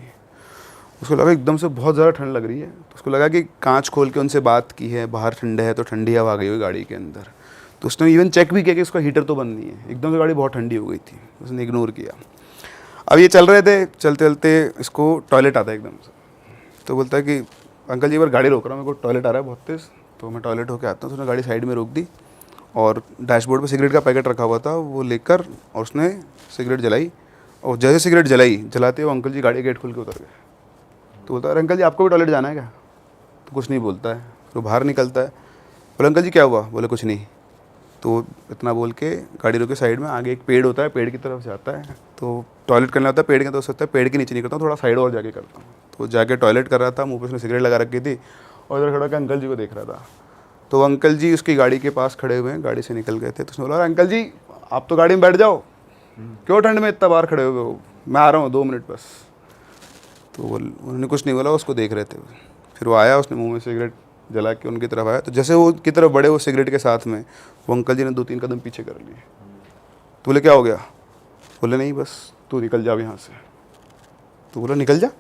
उसको लगा एकदम से बहुत ज़्यादा ठंड लग रही है, तो उसको लगा कि कांच खोल के उनसे बात की है, बाहर ठंड है तो ठंडी हवा आ गई हुई गाड़ी के अंदर। तो उसने इवन चेक भी किया कि उसका हीटर तो बंद नहीं है, एकदम से गाड़ी बहुत ठंडी हो गई थी, उसने इग्नोर किया। अब ये चल रहे थे, चलते चलते इसको टॉयलेट आता है एकदम से। तो बोलता है कि अंकल जी एक बार गाड़ी रोक रहा हूँ, मेरे को टॉयलेट आ रहा है बहुत तेज़, तो मैं टॉयलेट होके आता हूँ। तो उसने गाड़ी साइड में रोक दी और डैशबोर्ड पे सिगरेट का पैकेट रखा हुआ था, वो लेकर और उसने सिगरेट जलाई, और जैसे सिगरेट जलाते वो अंकल जी गाड़ी गेट खोल के उतर गए। तो बोलता है अंकल जी आपको भी टॉयलेट जाना है क्या? तो कुछ नहीं बोलता है, तो बाहर निकलता है। बोले अंकल जी क्या हुआ? बोले कुछ नहीं। तो इतना बोल के गाड़ी रोके साइड में, आगे एक पेड़ होता है, पेड़ की तरफ जाता है। तो टॉयलेट करना होता है पेड़ के, तो सोचता है पेड़ के नीचे नहीं करता हूँ, थोड़ा साइड और जाके करता हूँ। तो जाके टॉयलेट कर रहा था, मुँह पे उसने सिगरेट लगा रखी थी और इधर खड़ा कर अंकल जी को देख रहा था। तो अंकल जी उसकी गाड़ी के पास खड़े हुए हैं, गाड़ी से निकल गए थे। तो उसने बोला अंकल जी आप तो गाड़ी में बैठ जाओ, क्यों ठंड में इतना बाहर खड़े हुए हो, मैं आ रहा हूँ 2 मिनट बस। तो उन्होंने कुछ नहीं बोला, उसको देख रहे थे। फिर वो आया, उसने मुंह में सिगरेट जला के उनकी तरफ आया, तो जैसे वो की तरफ बढ़े वो सिगरेट के साथ में, वो अंकल जी ने 2-3 कदम पीछे कर लिए। तो बोले क्या हो गया? बोले नहीं बस तू निकल जा यहाँ से। तो बोला निकल जा,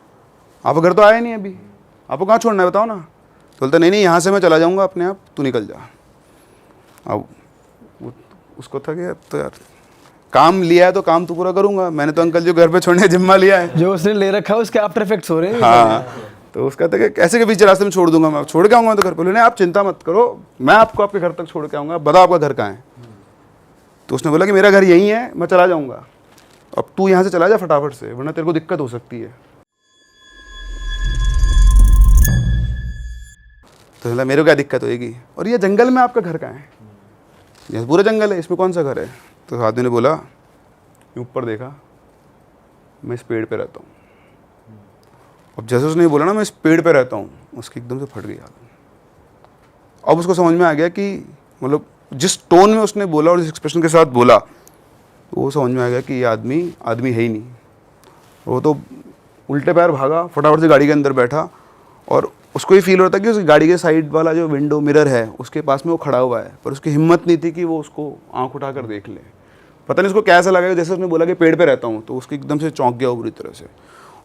आप घर तो आए नहीं अभी, आपको कहाँ छोड़ना है बताओ ना। तो बोलता नहीं यहाँ से मैं चला जाऊँगा अपने आप, तू निकल जा। अब उसको था कि तो यार काम लिया है तो काम तो पूरा करूंगा, मैंने तो अंकल जो घर पे छोड़ने जिम्मा लिया है, जो उसने ले रखा है उसके आफ्टर इफेक्ट्स हो रहे हैं। हाँ। तो उसका था कि कैसे के पीछे रास्ते में छोड़ दूंगा, मैं छोड़ के आऊंगा तो घर पे। नहीं आप चिंता मत करो, मैं आपको आपके घर तक छोड़ के आऊंगा, बताओ आपका घर कहाँ है? तो उसने बोला कि मेरा घर यही है, मैं चला जाऊंगा, अब तू यहाँ से चला जा फटाफट से, वरना तेरे को दिक्कत हो सकती है। तो बोला मेरे को क्या दिक्कत होएगी, और ये जंगल में आपका घर कहाँ है, ये पूरा जंगल है, इसमें कौन सा घर है। तो आदमी ने बोला, ऊपर देखा, मैं इस पेड़ पे रहता हूँ। अब जैसे उसने बोला ना मैं इस पेड़ पे रहता हूँ, उसकी एकदम से फट गई आदमी। अब उसको समझ में आ गया कि मतलब जिस टोन में उसने बोला और जिस एक्सप्रेशन के साथ बोला, तो वो समझ में आ गया कि ये आदमी है ही नहीं। वो तो उल्टे पैर भागा, फटाफट से गाड़ी के अंदर बैठा, और उसको ये फील होता कि उस गाड़ी के साइड वाला जो विंडो मिरर है उसके पास में वो खड़ा हुआ है, पर उसकी हिम्मत नहीं थी कि वो उसको आंख उठाकर देख ले। पता नहीं उसको कैसा लगा, जैसे उसने बोला कि पेड़ पे रहता हूँ, तो उसको एकदम से चौंक गया वो बुरी तरह से।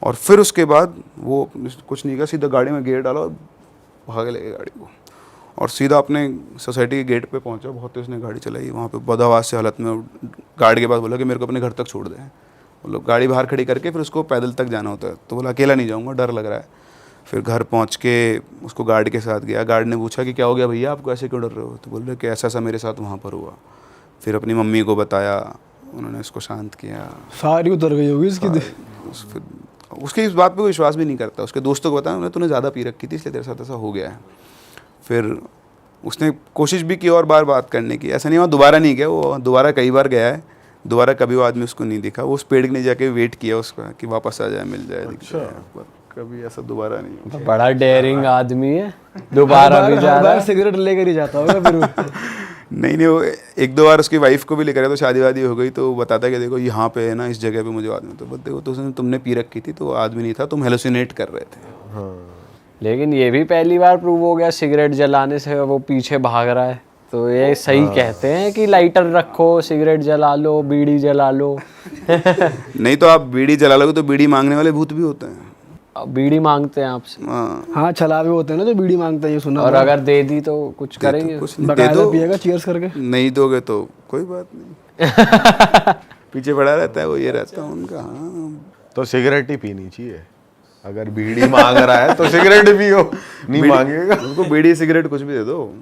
और फिर उसके बाद वो कुछ नहीं किया, सीधा गाड़ी में गियर डाला और भाग ले गया गाड़ी को, और सीधा अपने सोसाइटी के गेट पे पहुंचा। बहुत तेज उसने गाड़ी चलाई, वहाँ पे बदहवास से हालत में गार्ड के पास बोला कि मेरे को अपने घर तक छोड़ दे। वो लोग गाड़ी बाहर खड़ी करके फिर उसको पैदल तक जाना होता है, तो बोला अकेला नहीं जाऊँगा, डर लग रहा है। फिर घर पहुँच के उसको गार्ड के साथ गया। गार्ड ने पूछा कि क्या हो गया भैया, आपको ऐसे क्यों डर रहे हो, तो बोल रहे कि ऐसा ऐसा मेरे साथ वहाँ पर हुआ। फिर अपनी मम्मी को बताया, उन्होंने इसको शांत किया। सारी उतर गई होगी इसकी। फिर उसके इस बात पे कोई विश्वास भी नहीं करता। उसके दोस्तों को बताया, उन्होंने तूने ज़्यादा पी रखी थी इसलिए तेरे साथ ऐसा हो गया है। फिर उसने कोशिश भी की और बार बात करने की, ऐसा नहीं हुआ दोबारा नहीं गया, वो दोबारा कई बार गया है, दोबारा कभी वो आदमी उसको नहीं दिखा। वो उस पेड़ के नीचे जाके वेट किया उसका कि वापस आ जाए, मिल जाए, दिख जाए, पर कभी ऐसा दोबारा नहीं हुआ। बड़ा डेयरिंग आदमी है, दोबारा भी जा रहा है। सिगरेट लेकर ही जाता होगा फिर वो। नहीं, वो एक दो बार उसकी वाइफ को भी लेकर आया, तो शादी वादी हो गई, तो वो बताता है कि देखो यहाँ पे है ना, इस जगह पे मुझे आदमी, तो बोलते देखो तो तुमने पी रखी थी, तो वो आदमी नहीं था, तुम हेलुसिनेट कर रहे थे। लेकिन ये भी पहली बार प्रूव हो गया, सिगरेट जलाने से वो पीछे भाग रहा है। तो ये सही कहते हैं कि लाइटर रखो, सिगरेट जला लो, बीड़ी जला लो। नहीं तो आप बीड़ी जला लोगे तो बीड़ी मांगने वाले भूत भी होते हैं। अब बीड़ी मांगते हैं आपसे, हाँ, हाँ छलावे होते हैं ना जो बीड़ी मांगते हैं, ये सुना। और अगर दे दी तो कुछ करेंगे? कुछ नहीं, दे बकायदा दो, पिएगा चीयर्स करके। नहीं दोगे तो कोई बात नहीं। पीछे पड़ा रहता है वो, ये रहता है उनका। हाँ, तो सिगरेट ही पीनी चाहिए, अगर बीड़ी मांग रहा है तो सिगरेट पियो, नहीं मांगेगा उनको बीड़ी सिगरेट कुछ भी दे दो।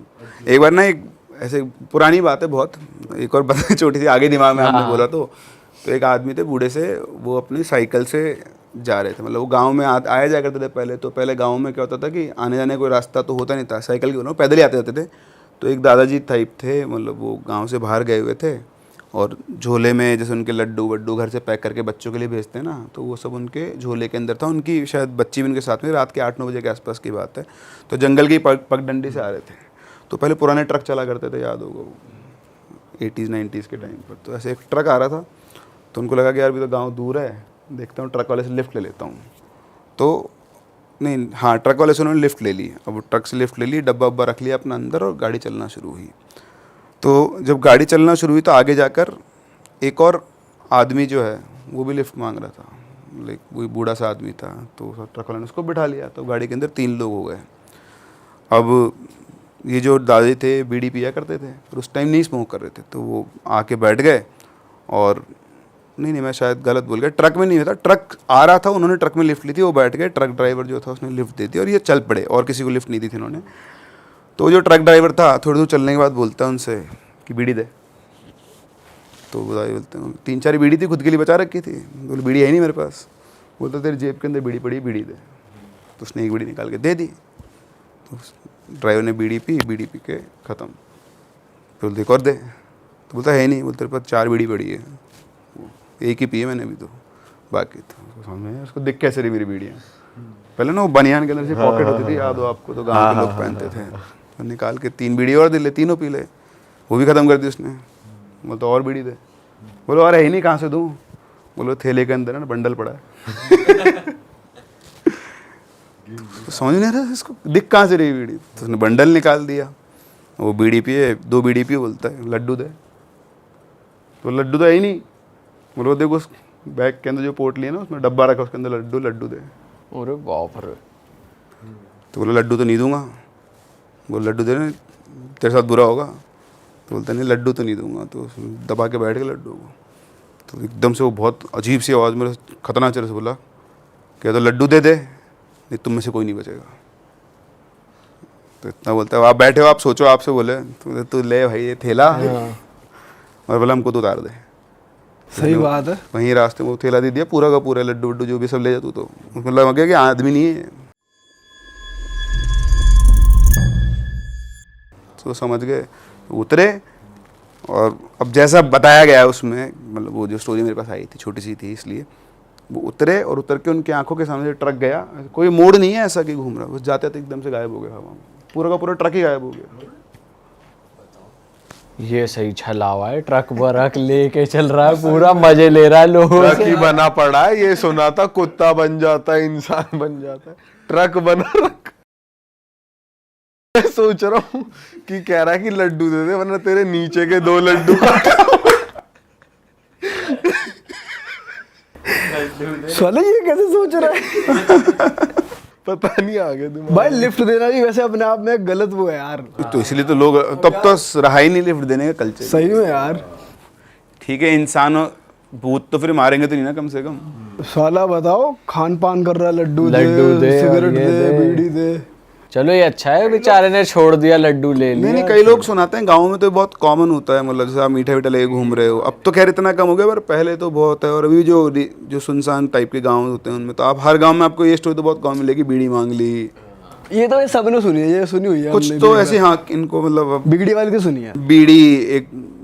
एक बार ना, एक ऐसे पुरानी बात है बहुत, एक और बात छोटी सी आगे दिमाग में आपने बोला, तो एक आदमी थे बूढ़े से, वो अपनी साइकिल से जा रहे थे। मतलब वो गांव में आया जाया करते थे पहले, तो पहले गांव में क्या होता था कि आने जाने कोई रास्ता तो होता नहीं था, साइकिल के, पैदल ही आते जाते थे। तो एक दादाजी टाइप थे, मतलब वो गांव से बाहर गए हुए थे, और झोले में जैसे उनके लड्डू वड्डू घर से पैक करके बच्चों के लिए भेजते हैं ना, तो वो सब उनके झोले के अंदर था। उनकी शायद बच्ची भी उनके साथ में, रात के 8-9 बजे के आसपास की बात है। तो जंगल की पगडंडी से आ रहे थे। तो पहले पुराने ट्रक चला करते थे, याद होगा वो 80s 90s के टाइम पर। तो ऐसे एक ट्रक आ रहा था, तो उनको लगा कि यार अभी तो गाँव दूर है, देखता हूँ ट्रक वाले से लिफ्ट ले लेता हूँ। तो नहीं, हाँ, ट्रक वाले से उन्होंने लिफ्ट ले ली। अब वो ट्रक से लिफ्ट ले ली, डब्बा वब्बा रख लिया अपना अंदर, और गाड़ी चलना शुरू हुई। तो जब गाड़ी चलना शुरू हुई तो आगे जाकर एक और आदमी जो है वो भी लिफ्ट मांग रहा था, लाइक वही बूढ़ा सा आदमी था। तो ट्रक वाले ने उसको बिठा लिया, तो गाड़ी के अंदर 3 लोग हो गए। अब ये जो दादी थे बीड़ी पिया करते थे, पर उस टाइम नहीं स्मोक कर रहे थे, तो वो आके बैठ गए। और नहीं, मैं शायद गलत बोल गया, ट्रक में नहीं था, ट्रक आ रहा था, उन्होंने ट्रक में लिफ्ट ली थी, वो बैठ गए, ट्रक ड्राइवर जो था उसने लिफ्ट दी थी, और ये चल पड़े, और किसी को लिफ्ट नहीं दी थी उन्होंने। तो जो ट्रक ड्राइवर था थोड़ी दूर चलने के बाद बोलता है उनसे कि बीड़ी दे। तो दादी बोलते हैं 3-4 बीड़ी थी, खुद के लिए बचा रखी थी। बोले बीड़ी है नहीं मेरे पास। बोलता तेरी जेब के अंदर बीड़ी पड़ी, बीड़ी दे। तो उसने एक बीड़ी निकाल के दे दी। तो ड्राइवर ने बीड़ी पी के ख़त्म। फिर बोलते एक और दे। तो बोलता है नहीं। बोलते तेरे पास 4 बीड़ी पड़ी है, एक ही पी है मैंने अभी, तो बाकी तो सामने उसको दिख कैसे रही मेरी बीड़ियाँ। पहले ना वो बनियान के अंदर से पॉकेट होती थी, याद हो आपको, तो गाँव के लोग पहनते थे। तो निकाल के 3 बीड़ी और दे ले, तीनों पी ले, वो भी ख़त्म कर दी उसने। बोल तो और बीड़ी दे। बोलो अरे ही नहीं, कहाँ से दूँ। बोलो थैले के अंदर है ना, बंडल पड़ा है। तो समझ नहीं आ रहा इसको दिख कहाँ से रही बीड़ी। तो उसने बंडल निकाल दिया, वो बीड़ी पिए, 2 बीड़ी पिए, बोलता है लड्डू दे। तो लड्डू तो है ही नहीं। बोलो देखो उस बैग के अंदर जो पोटली है ना, उसमें डब्बा रखा, उसके अंदर लड्डू दे। अरे बाप रे। तो बोला लड्डू तो नहीं दूंगा। बोल लड्डू दे, तेरे साथ बुरा होगा। तो बोलता नहीं लड्डू तो नहीं दूंगा। तो दबा के बैठ गए लड्डू को। तो एकदम से वो बहुत अजीब सी आवाज़ मेरे खतरनाक चेहरे से बोला, क्या तो लड्डू दे दे, नहीं तुम में से कोई नहीं बचेगा। तो इतना बोलता है, आप बैठे हो, आप सोचो, आपसे बोले तो तू ले भाई ये थैला, और बोला हमको तो उतार दे। सही बात है। वहीं रास्ते में वो थैला दे दिया, पूरा का पूरा लड्डू वड्डू जो भी सब ले जा तू। तो उसको लगा कि आदमी नहीं है। तो समझ गए, उतरे। और अब जैसा बताया गया है उसमें, मतलब वो जो स्टोरी मेरे पास आई थी छोटी सी थी, इसलिए वो उतरे और उतर के उनकी आंखों के सामने से ट्रक गया। कोई मोड़ नहीं है ऐसा कि घूम रहा, बस जाते जाते एकदम से गायब हो गया हवा में, पूरा का पूरा ट्रक ही गायब हो गया। ये सही छला हुआ है, ट्रक वरक लेके चल रहा है, पूरा मजे ले रहा है लोगों ट्रक से। ही बना पड़ा है, ये सुना था कुत्ता बन जाता है, इंसान बन जाता है, ट्रक बना रखा। मैं सोच रहा हूँ कि कह रहा है कि लड्डू दे दे वरना तेरे नीचे के 2 लड्डू साले ये कैसे सोच रहा है? पता नहीं आगे दिमाग। भाई लिफ्ट देना भी वैसे अपने आप में गलत वो है यार, तो इसलिए तो लोग तब तो रहा ही नहीं लिफ्ट देने का कल्चर। सही में यार। ठीक है, इंसान भूत तो फिर मारेंगे तो नहीं ना, कम से कम। साला बताओ, खान पान कर रहा है, लड्डू लड्डू दे और सिगरेट ये दे, दे। बीड़ी दे। चलो ये अच्छा है, बेचारे ने छोड़ दिया, लड्डू ले लिया। नहीं, कई लोग सुनाते हैं गाँव में तो बहुत कॉमन होता है, मतलब जैसे आप मीठा वीठा लेके घूम रहे हो। अब तो खैर इतना कम हो गया, पर पहले तो बहुत है। और अभी जो सुनसान टाइप के गाँव होते हैं उनमें तो आप हर गाँव में आपको ये स्टोरी तो बहुत कॉमन मिलेगी, बीड़ी मांग ली। ये तो सबने सुनी है, ये सुनी हुई है कुछ हमने तो भी। ऐसे, हाँ, इनको मतलब अब बिगड़ी वाली तो सुनी है। बीड़ी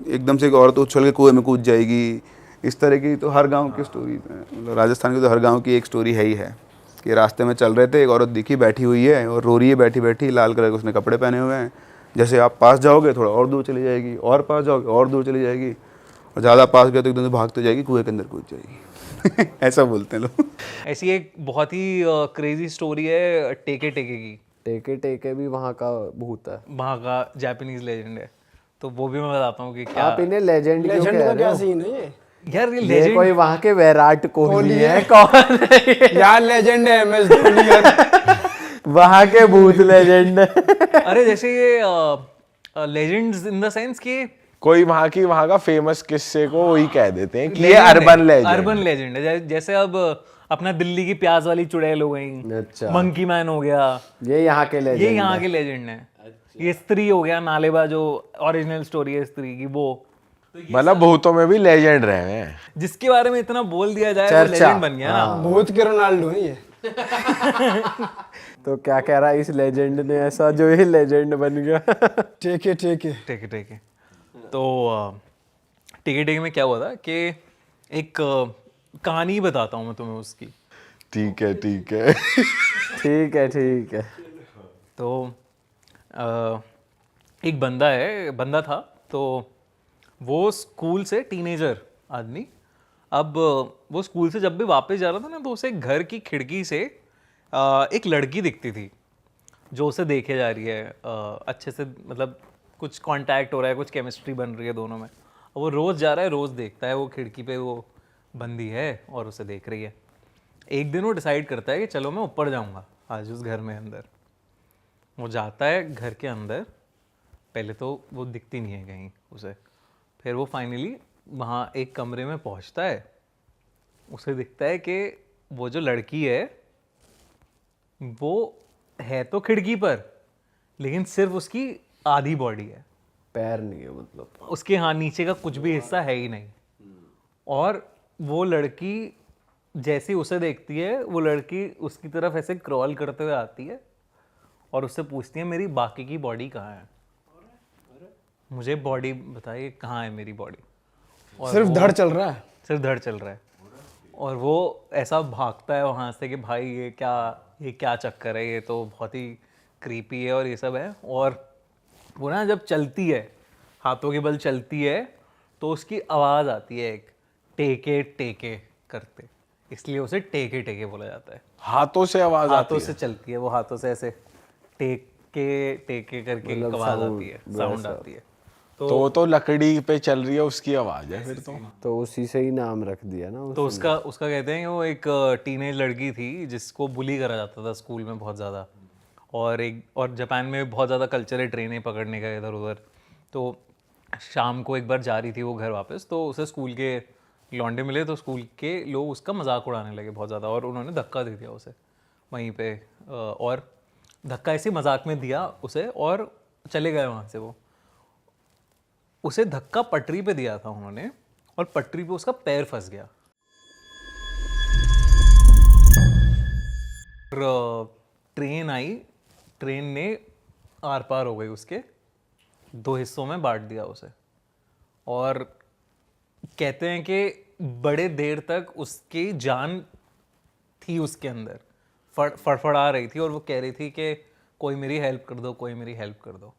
एकदम से एक औरत उछल के कुएं में कूद जाएगी, इस तरह की तो हर गांव की स्टोरी है। मतलब राजस्थान की तो हर गांव की एक स्टोरी है ही है कि रास्ते में चल रहे थे, एक औरत दिखी बैठी हुई है और रो रही है बैठी बैठी, लाल कलर के उसने कपड़े पहने हुए हैं। जैसे आप पास जाओगे थोड़ा और दूर चली जाएगी, और पास जाओगे और दूर चली जाएगी, और ज़्यादा पास गए तो एकदम से भागते जाएगी, कुएं के अंदर कूद जाएगी। ऐसा बोलते हैं लोग। ऐसी एक बहुत ही क्रेजी स्टोरी है टेके टेके की। टेके टेके भी वहाँ का भूत है। वहाँ का जापानीज लेजेंड है, तो वो भी मैं बताता हूँ कि क्या। आप इन्हें लेजेंड क्यों लेजेंड कह का रहे क्या हो? सीन है ये? यार ये ये लेजेंड कोई वहाँ के विराट कोहली है, कौन है ये? यार लेजेंड है MS धोनी यार। वहाँ के भूत लेजेंड है। अरे जैसे ये लेजेंड्स इन द सेंस कि कोई वहाँ का फेमस किस्से को वही कह देते हैं कि ये अर्बन लेजेंड। अर्बन लेजेंड है। जैसे अब अपना दिल्ली की प्याज वाली चुड़ैल हो गई, अच्छा। मंकी मैन हो गया, ये यहाँ के लेजेंड ये यहाँ के लेजेंड है। ये स्त्री हो गया, नालेबा जो ओरिजिनल स्टोरी है स्त्री की, वो मतलब भूतों में भी लेजेंड रहे हैं। जिसके बारे में इतना बोल दिया जाए वो चर्चा। लेजेंड बन गया ना। भूत के रोनाल्डो है ये। तो क्या कह रहा है इस लेजेंड ने ऐसा जो ये लेजेंड बन गया? ठीक है ठीक है। ठीक है ठीक है। तो टिके टिके में क्या हुआ था कि एक कहानी बताता हूँ मैं तुम्हें उसकी। ठीक है ठीक है। ठीक है ठीक है। तो एक बंदा था, तो वो स्कूल से टीनेजर आदमी, अब वो स्कूल से जब भी वापस जा रहा था ना, तो उसे घर की खिड़की से एक लड़की दिखती थी जो उसे देखे जा रही है अच्छे से, मतलब कुछ कांटेक्ट हो रहा है, कुछ केमिस्ट्री बन रही है दोनों में। और वो रोज़ जा रहा है, रोज़ देखता है, वो खिड़की पे वो बंदी है और उसे देख रही है। एक दिन वो डिसाइड करता है कि चलो मैं ऊपर जाऊंगा आज उस घर में अंदर। वो जाता है घर के अंदर, पहले तो वो दिखती नहीं है कहीं उसे, फिर वो फाइनली वहाँ एक कमरे में पहुँचता है। उसे दिखता है कि वो जो लड़की है वो है तो खिड़की पर, लेकिन सिर्फ उसकी आधी बॉडी है, पैर नहीं है मतलब। उसके हाँ नीचे का कुछ भी हिस्सा है ही नहीं। और वो लड़की जैसे उसे देखती है, वो लड़की उसकी तरफ ऐसे क्रॉल करते हुए आती है और उससे पूछती है मेरी बाकी की बॉडी कहाँ है, मुझे बॉडी बताइए कहाँ है मेरी बॉडी। सिर्फ धड़ चल रहा है। सिर्फ धड़ चल रहा है। और वो ऐसा भागता है वहाँ से कि भाई ये क्या चक्कर है, ये तो बहुत ही क्रीपी है और ये सब है। और वो ना जब चलती है, हाथों के बल चलती है, तो उसकी आवाज़ आती है एक टेके टेके करते, इसलिए उसे टेके टेके बोला जाता है। हाथों से आवाज आती हाथों है। से चलती है वो, हाथों से ऐसे टेके टेके करके एक आवाज़ आती है, साउंड आती है। तो वो तो लकड़ी पे चल रही है, उसकी आवाज है फिर तो उसी से ही नाम रख दिया ना तो उसका कहते हैं कि वो एक टीनेज लड़की थी जिसको बुली करा जाता था स्कूल में बहुत ज़्यादा। और जापान में बहुत ज़्यादा कल्चर है ट्रेनें पकड़ने का इधर उधर। तो शाम को एक बार जा रही थी वो घर वापस, तो उसे स्कूल के लौंडे मिले, तो स्कूल के लोग उसका मजाक उड़ाने लगे बहुत ज़्यादा, और उन्होंने धक्का दे दिया उसे वहीं पे। और धक्का ऐसे मजाक में दिया उसे और चले गए वहाँ से। वो उसे धक्का पटरी पे दिया था उन्होंने, और पटरी पे उसका पैर फंस गया। ट्रेन आई, ट्रेन ने आर पार हो गई उसके, 2 हिस्सों में बांट दिया उसे, और कहते हैं कि बड़े देर तक उसकी जान थी उसके अंदर, फड़फड़ा रही थी, और वो कह रही थी कि कोई मेरी हेल्प कर दो, कोई मेरी हेल्प कर दो।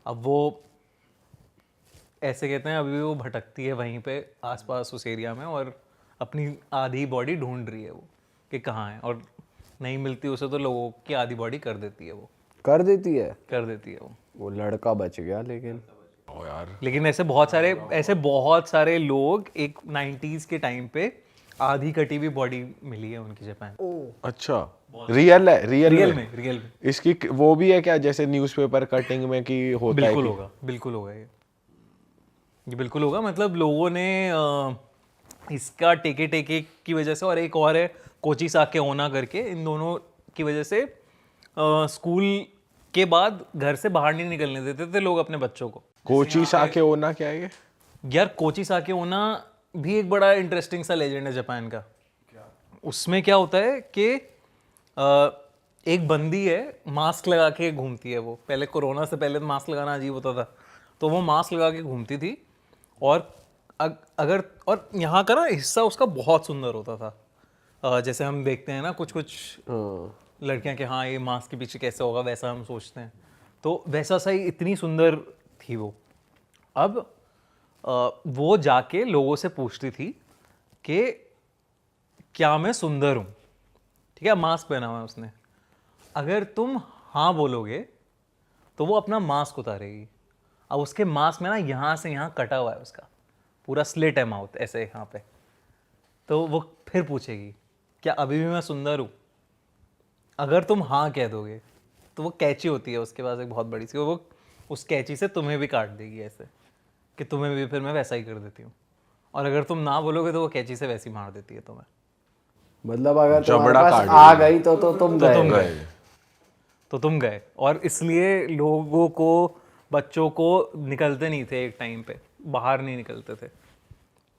अब वो ऐसे कहते हैं अभी भी वो भटकती है वहीं पे आसपास उस एरिया में, और अपनी आधी बॉडी ढूंढ रही है वो कि कहाँ है, और नहीं मिलती उसे तो लोगों की आधी बॉडी कर देती है वो, कर देती है। कर देती है वो लड़का बच गया लेकिन। ओ यार, लेकिन ऐसे बहुत सारे लोग एक 90s के टाइम पे आधी कटी हुई बॉडी मिली है उनकी जापान। अच्छा, रियल है, रियल में इसकी वो भी है क्या, जैसे न्यूज़पेपर कटिंग में कि होता है बिल्कुल कि? होगा, बिल्कुल होगा, ये बिल्कुल होगा। मतलब लोगों ने इसका टेके टेके की वजह से, और एक और है कोची साके ओना करके, इन दोनों की वजह से स्कूल के बाद घर से बाहर नहीं निकलने देते थे लोग अपने बच्चों को। कोची साके ओना क्या है ये? यार कोची साके ओना भी एक बड़ा इंटरेस्टिंग सा लेजेंड है जापान का। उसमें क्या होता है कि एक बंदी है, मास्क लगा के घूमती है वो। पहले कोरोना से पहले मास्क लगाना अजीब होता था, तो वो मास्क लगा के घूमती थी, और अगर और यहाँ का ना हिस्सा उसका बहुत सुंदर होता था। जैसे हम देखते हैं ना कुछ लड़कियां कि हाँ ये मास्क के पीछे कैसे होगा, वैसा हम सोचते हैं, तो वैसा सही इतनी सुंदर थी वो। अब वो जाके लोगों से पूछती थी कि क्या मैं सुंदर हूँ, ठीक है, मास्क पहना हुआ है उसने। अगर तुम हाँ बोलोगे तो वो अपना मास्क उतारेगी। अब उसके मास्क में ना यहाँ से यहाँ कटा हुआ है, उसका पूरा स्लिट है माउथ ऐसे यहाँ पे। तो वो फिर पूछेगी क्या अभी भी मैं सुंदर हूँ। अगर तुम हाँ कह दोगे तो वो कैंची होती है उसके पास एक बहुत बड़ी सी, वो उस कैंची से तुम्हें भी काट देगी ऐसे कि तुम्हें भी फिर मैं वैसा ही कर देती हूँ। और अगर तुम ना बोलोगे तो वो कैंची से वैसी मार देती है तुम्हें। मतलब अगर तुम्हारे जबड़ा पास काट आ गई तो तुम गए। और इसलिए लोगों को, बच्चों को निकलते नहीं थे एक टाइम पे, बाहर नहीं निकलते थे,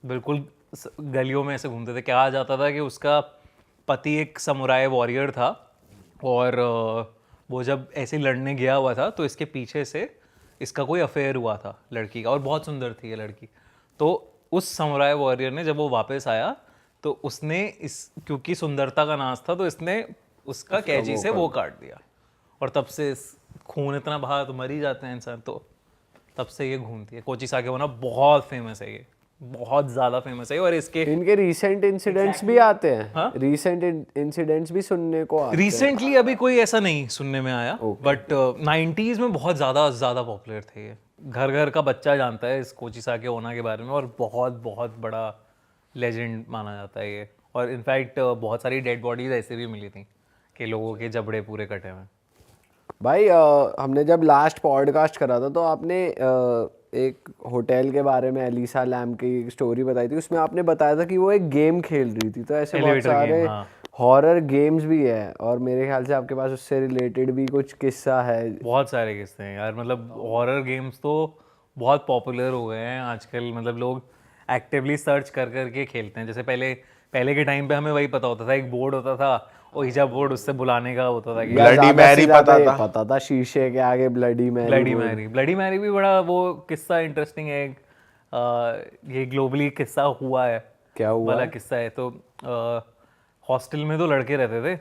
बिल्कुल गलियों में ऐसे घूमते थे। कहा जाता था कि उसका पति एक समुराई वॉरियर था, और वो जब ऐसे लड़ने गया हुआ था तो इसके पीछे से इसका कोई अफेयर हुआ था लड़की का, और बहुत सुंदर थी ये लड़की। तो उस समुराई वॉरियर ने जब वो वापस आया तो उसने क्योंकि सुंदरता का नाज था तो इसने उसका कैंची से वो काट दिया, और तब से खून इतना बहा तो मर ही जाते हैं इंसान। तो तब से ये घूमती है। कोची साके ओना बहुत फेमस है, ये बहुत ज़्यादा फेमस है। और इसके इनके रीसेंट इंसिडेंट्स भी आते हैं। रीसेंट इंसिडेंट्स भी सुनने को आते हैं। रिसेंटली अभी कोई ऐसा नहीं सुनने में आया, बट 90s में बहुत ज़्यादा पॉपुलर थे ये। घर घर का बच्चा जानता है इस कोची साके ओना के बारे में, और बहुत बहुत बड़ा लेजेंड माना जाता है ये। और इनफैक्ट बहुत सारी डेड बॉडीज ऐसे भी मिली थी कि लोगों के जबड़े पूरे कटे हुए। भाई हमने जब लास्ट पॉडकास्ट करा था तो आपने एक होटल के बारे में एलिसा लैम की स्टोरी बताई थी। उसमें आपने बताया था कि वो एक गेम खेल रही थी। तो ऐसे बहुत सारे हॉरर गेम्स भी हैं, और मेरे ख्याल से आपके पास उससे रिलेटेड भी कुछ किस्सा है। बहुत सारे किस्से हैं यार। मतलब हॉरर गेम्स तो बहुत पॉपुलर हो गए हैं आजकल। मतलब लोग एक्टिवली सर्च कर करके खेलते हैं। जैसे पहले के टाइम पे हमें वही पता होता था, एक बोर्ड होता था, ओइजा बोर्ड, उससे बुलाने का होता था कि ब्लडी मैरी पता था शीशे के आगे ब्लडी मैरी भी बड़ा वो किस्सा इंटरेस्टिंग है। ये ग्लोबली किस्सा हुआ है, क्या हुआ वाला किस्सा है। तो हॉस्टल में 2 लड़के रहते थे।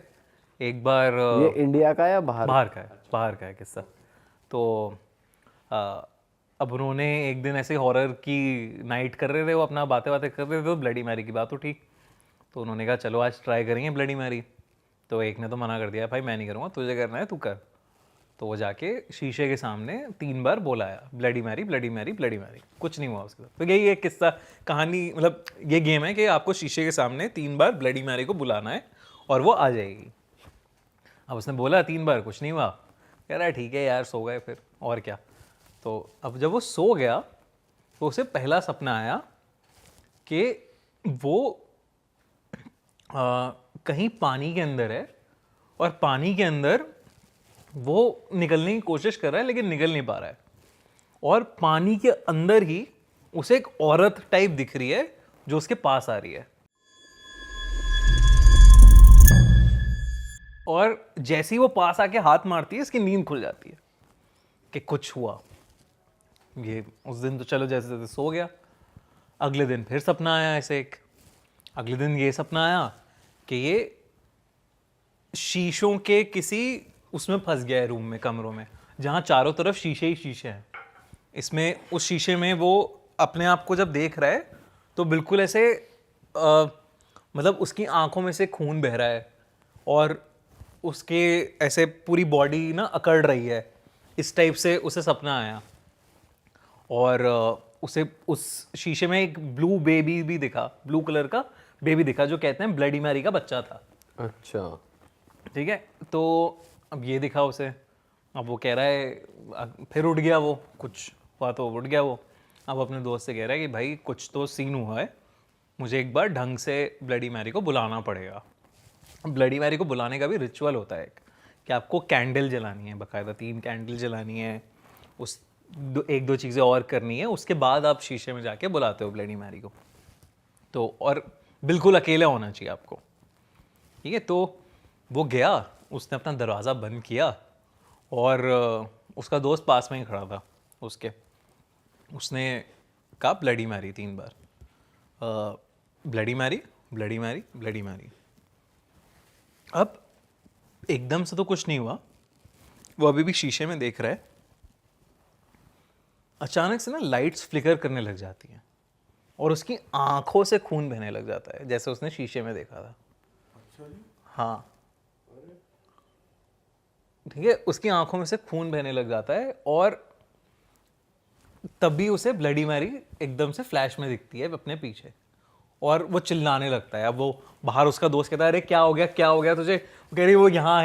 एक बार ये इंडिया का या बाहर का है किस्सा। तो अब उन्होंने एक दिन ऐसे हॉरर की नाइट कर रहे थे, वो अपना बातें कर रहे थे, तो ब्लडी मैरी की बात उठी। तो उन्होंने कहा चलो आज ट्राई करेंगे ब्लडी मैरी। तो एक ने तो मना कर दिया, भाई मैं नहीं करूँगा, तुझे करना है तू कर। तो वो जाके शीशे के सामने 3 बार बोलाया bloody Mary bloody Mary bloody Mary, कुछ नहीं हुआ उसके साथ। तो यही एक किस्सा कहानी, मतलब ये गेम है कि आपको शीशे के सामने 3 बार ब्लडी मैरी को बुलाना है और वो आ जाएगी। अब उसने बोला 3 बार, कुछ नहीं हुआ। कह रहा है ठीक है यार, सो गए फिर और क्या। तो अब जब वो सो गया तो उसे पहला सपना आया कि वो कहीं पानी के अंदर है, और पानी के अंदर वो निकलने की कोशिश कर रहा है लेकिन निकल नहीं पा रहा है। और पानी के अंदर ही उसे एक औरत टाइप दिख रही है जो उसके पास आ रही है। और जैसे ही वो पास आके हाथ मारती है, इसकी नींद खुल जाती है कि कुछ हुआ। ये उस दिन तो चलो जैसे तैसे सो गया। अगले दिन फिर सपना आया ऐसे एक। अगले दिन ये सपना आया कि ये शीशों के किसी उसमें फंस गया है रूम में, कमरों में, जहाँ चारों तरफ शीशे ही शीशे हैं। इसमें उस शीशे में वो अपने आप को जब देख रहा है तो बिल्कुल ऐसे मतलब उसकी आंखों में से खून बह रहा है और उसके ऐसे पूरी बॉडी ना अकड़ रही है। इस टाइप से उसे सपना आया। और उसे उस शीशे में एक ब्लू बेबी भी दिखा, ब्लू कलर का बेबी दिखा, जो कहते हैं ब्लडी मैरी का बच्चा था। अच्छा, ठीक है, तो अब ये दिखा उसे। अब वो कह रहा है, फिर उठ गया वो, कुछ हुआ तो उठ गया वो। अब अपने दोस्त से कह रहा है कि भाई कुछ तो सीन हुआ है, मुझे एक बार ढंग से ब्लडी मैरी को बुलाना पड़ेगा। ब्लडी मैरी को बुलाने का भी रिचुअल होता है कि आपको कैंडल जलानी है, बाकायदा 3 कैंडल जलानी है, उस एक दो चीज़ें और करनी है, उसके बाद आप शीशे में जाके बुलाते हो ब्लडी मैरी को। तो और बिल्कुल अकेला होना चाहिए आपको। ठीक है, तो वो गया, उसने अपना दरवाज़ा बंद किया और उसका दोस्त पास में ही खड़ा था उसके। उसने कहा ब्लडी मैरी 3 बार, bloody Mary, bloody Mary, bloody Mary. अब एकदम से तो कुछ नहीं हुआ, वो अभी भी शीशे में देख रहा है। अचानक से ना लाइट्स फ्लिकर करने लग जाती हैं और उसकी आंखों से खून बहने लग जाता है, जैसे उसने शीशे में देखा था। हाँ, ठीक है, उसकी आंखों में से खून बहने लग जाता है और तभी उसे ब्लडी मैरी एकदम से फ्लैश में दिखती है अपने पीछे और वो चिल्लाने लगता है। अब वो बाहर, उसका दोस्त कहता है अरे क्या हो गया तुझे? वो कह रही वो यहाँ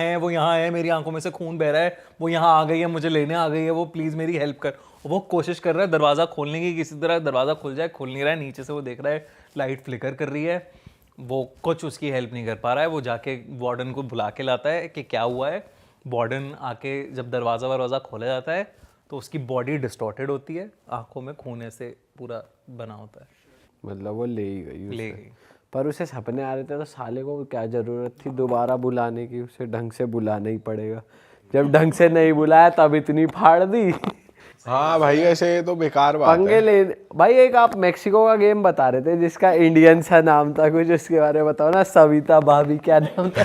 है, मेरी आंखों में से खून बह रहा है, वो यहाँ आ गई है, मुझे लेने आ गई है, वो प्लीज़ मेरी हेल्प कर। वो कोशिश कर रहा है दरवाज़ा खोलने की, किसी तरह दरवाज़ा खुल जाए, खुल नहीं रहा है। नीचे से वो देख रहा है लाइट फ्लिकर कर रही है, वो कुछ उसकी हेल्प नहीं कर पा रहा है। वो जाके वार्डन को बुला के लाता है कि क्या हुआ है। वार्डन आके जब दरवाज़ा खोला जाता है तो उसकी बॉडी डिस्टॉर्टेड होती है, आंखों में खून ऐसे पूरा बना होता है। मतलब वो ले ही गई ले उसे। गई। पर उसे सपने आ रहे थे तो साले को क्या ज़रूरत थी दोबारा बुलाने की? उसे ढंग से बुलाना ही पड़ेगा। जब ढंग से नहीं बुलाया तब इतनी फाड़ दी। हाँ भाई, ऐसे ये तो बेकार बात पंगे है। ले भाई। एक आप मेक्सिको का गेम बता रहे थे जिसका इंडियन सा नाम था कुछ, उसके बारे में बताओ ना। सविता भाभी, क्या नाम था?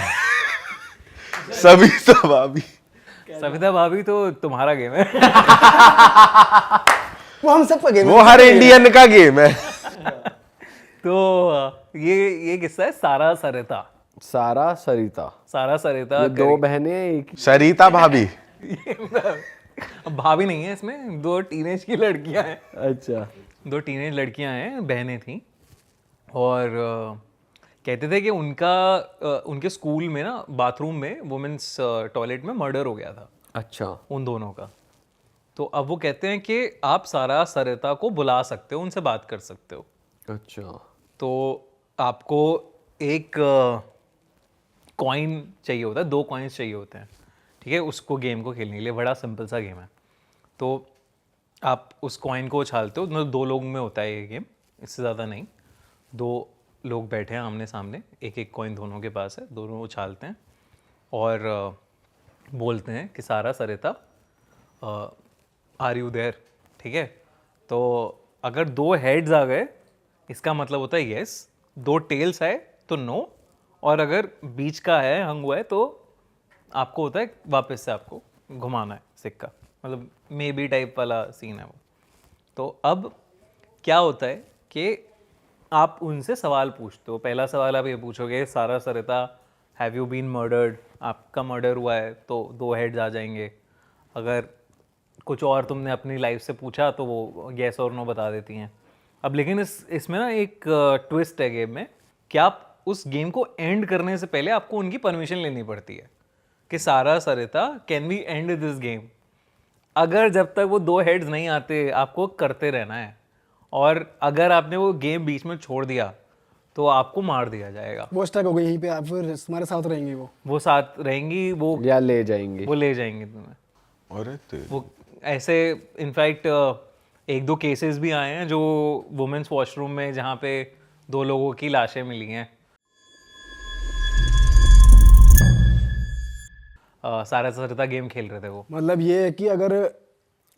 सविता भाभी। सविता भाभी तो तुम्हारा गेम है। वो हम सब का गेम वो हर इंडियन का गेम है। तो ये किस्सा है सारा सरिता। सारा सरिता, सारा सरिता ये 2 बहनें एक ही। सरिता भाभी। भाभी नहीं है इसमें, 2 टीनेज की लड़कियां हैं। अच्छा, 2 टीनेज लड़कियां हैं, बहनें थीं। और कहते थे कि उनके स्कूल में ना बाथरूम में, वुमेन्स टॉयलेट में मर्डर हो गया था अच्छा, उन दोनों का। तो अब वो कहते हैं कि आप सारा सरिता को बुला सकते हो, उनसे बात कर सकते हो। अच्छा। तो आपको एक कॉइन चाहिए होता है, 2 कॉइन्स चाहिए होते हैं। ठीक है, उसको गेम को खेलने के लिए बड़ा सिंपल सा गेम है। तो आप उस कॉइन को उछालते हो, मतलब 2 लोग में होता है ये गेम, इससे ज़्यादा नहीं। 2 लोग बैठे हैं आमने सामने, एक कॉइन दोनों के पास है, दोनों उछालते हैं और बोलते हैं कि सारा सरिता आर यू देयर। ठीक है, तो अगर 2 हेड्स आ गए इसका मतलब होता है यस, 2 टेल्स आए तो नो, और अगर बीच का है, हंग हुआ है, तो आपको होता है वापस से आपको घुमाना है सिक्का, मतलब मे बी टाइप वाला सीन है वो। तो अब क्या होता है कि आप उनसे सवाल पूछते हो। पहला सवाल आप ये पूछोगे, सारा सरिता हैव यू बीन मर्डर्ड, आपका मर्डर हुआ है तो 2 हेड्स आ जाएंगे। अगर कुछ और तुमने अपनी लाइफ से पूछा तो वो येस और नो बता देती हैं। अब लेकिन इसमें ना एक ट्विस्ट है गेम में कि आप उस गेम को एंड करने से पहले आपको उनकी परमिशन लेनी पड़ती है कि सारा Sarita can we end this game. अगर जब तक वो 2 हेड्स नहीं आते आपको करते रहना है, और अगर आपने वो गेम बीच में छोड़ दिया तो आपको मार दिया जाएगा। वो स्टक हो गई यहीं पे, आप फिर हमारे साथ रहेंगे वो साथ रहेंगी, वो या ले जाएंगे। ले जाएंगे तुम्हें। अरे तेरी। वो ऐसे इनफैक्ट 1-2 केसेस भी आए हैं जो वुमेन्स वॉशरूम में, जहाँ पे 2 लोगों की लाशें मिली हैं। सारा सरिता गेम खेल रहे थे वो। मतलब ये है कि अगर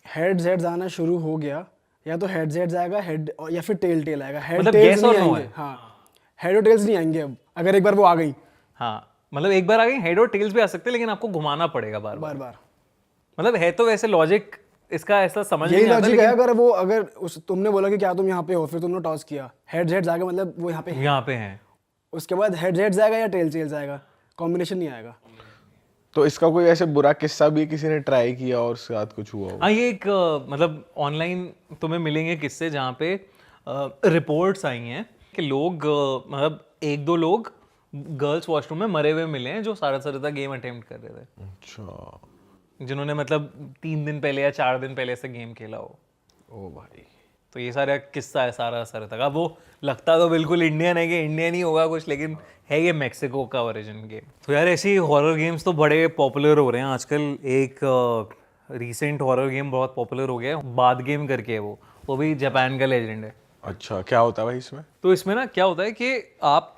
हेड जेड्स आना शुरू हो गया, या तो हेड जेड्स आएगा हेड, या फिर टेल आएगा। हेड मतलब टेल्स yes और नहीं no आएंगे। है। हाँ, हेड और टेल्स नहीं आएंगे अब, अगर एक बार वो आ गई हाँ मतलब एक बार आ गई हेड और टेल्स भी आ सकते हैं, लेकिन आपको घुमाना पड़ेगा बार बार। बार बार। मतलब है तो वैसे लॉजिक इसका ऐसा समझ यही नहीं आता, लॉजिक है। लेकिन अगर वो अगर तुमने बोला कि क्या तुम यहाँ पे हो, फिर तुमने टॉस किया, हेड जेड्स आ गए, मतलब वो यहाँ पे है। यहाँ पे हैं। उसके बाद हेड जेड्स आएगा या टेल्स आएगा, कॉम्बिनेशन नहीं आएगा। तो इसका कोई ऐसे बुरा किस्सा भी किसी ने ट्राई किया और उसके साथ कुछ हुआ हो? हाँ ये एक मतलब ऑनलाइन तुम्हें मिलेंगे किस्से जहाँ पे रिपोर्ट्स आई हैं कि लोग मतलब 1-2 लोग गर्ल्स वॉशरूम में मरे हुए मिले हैं जो सारा गेम अटेम्प्ट कर रहे थे, अच्छा। जिन्होंने मतलब 3 दिन पहले या 4 दिन पहले से गेम खेला हो। ओ भाई। तो ये सारा किस्सा है सारा सरतक। अब वो लगता तो बिल्कुल इंडियन है कि इंडियन ही होगा कुछ, लेकिन है ये मेक्सिको का ओरिजिन गेम। तो यार ऐसे ही हॉरर गेम्स तो बड़े पॉपुलर हो रहे हैं आजकल। एक रीसेंट हॉरर गेम बहुत पॉपुलर हो गया है, बाद गेम करके है वो भी जापान का लेजेंड है। अच्छा, क्या होता है भाई इसमें? तो इसमें ना क्या होता है कि आप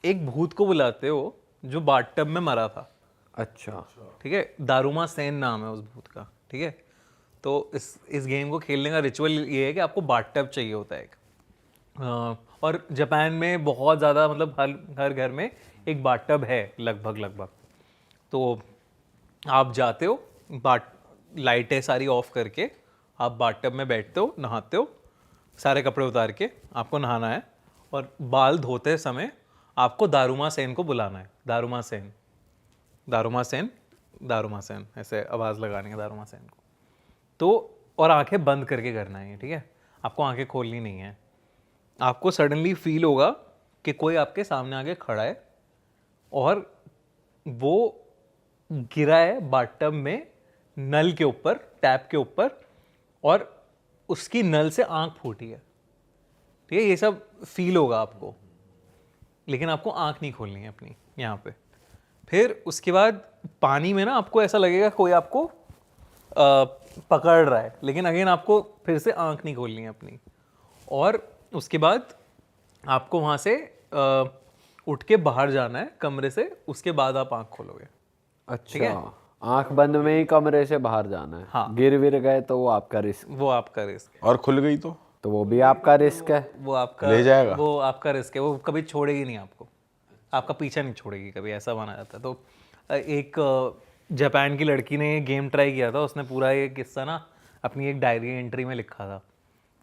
एक भूत को बुलाते हो जो बाथटब में मरा था। अच्छा। ठीक है, दारुमा सेन नाम है उस भूत का। ठीक है, तो इस गेम को खेलने का रिचुअल ये है कि आपको बाथटब चाहिए होता है एक। और जापान में बहुत ज़्यादा मतलब हर घर में एक बाथटब है लगभग। तो आप जाते हो, लाइटें सारी ऑफ करके आप बाथटब में बैठते हो, नहाते हो, सारे कपड़े उतार के आपको नहाना है, और बाल धोते समय आपको दारुमा सेन को बुलाना है। Daruma Sen, daruma Sen, daruma Sen, ऐसे आवाज़ लगानी है दारुमा सेन को। तो और आंखें बंद करके करना है, ठीक है, आपको आंखें खोलनी नहीं है। आपको सडनली फील होगा कि कोई आपके सामने आके खड़ा है और वो गिरा है बाथटब में नल के ऊपर, टैप के ऊपर, और उसकी नल से आंख फूटी है। ठीक है, ये सब फील होगा आपको, लेकिन आपको आंख नहीं खोलनी है अपनी यहाँ पे। फिर उसके बाद पानी में ना आपको ऐसा लगेगा कोई आपको पकड़ रहा है, लेकिन अगेन आपको फिर से आंख नहीं खोलनी है अपनी। और उसके बाद आपको वहाँ से उठ के बाहर जाना है कमरे से, उसके बाद आप आंख खोलोगे। अच्छा, आंख बंद में ही कमरे से बाहर जाना है। हाँ। गिर विर गए तो वो आपका रिस्क, वो आपका रिस्क है। और खुल गई तो? तो वो भी आपका रिस्क है। वो आपका ले जाएगा? वो आपका रिस्क है, वो कभी छोड़ेगी नहीं आपको, आपका पीछा नहीं छोड़ेगी कभी, ऐसा माना जाता है। तो एक जापान की लड़की ने गेम ट्राई किया था, उसने पूरा ये किस्सा ना अपनी एक डायरी एंट्री में लिखा था।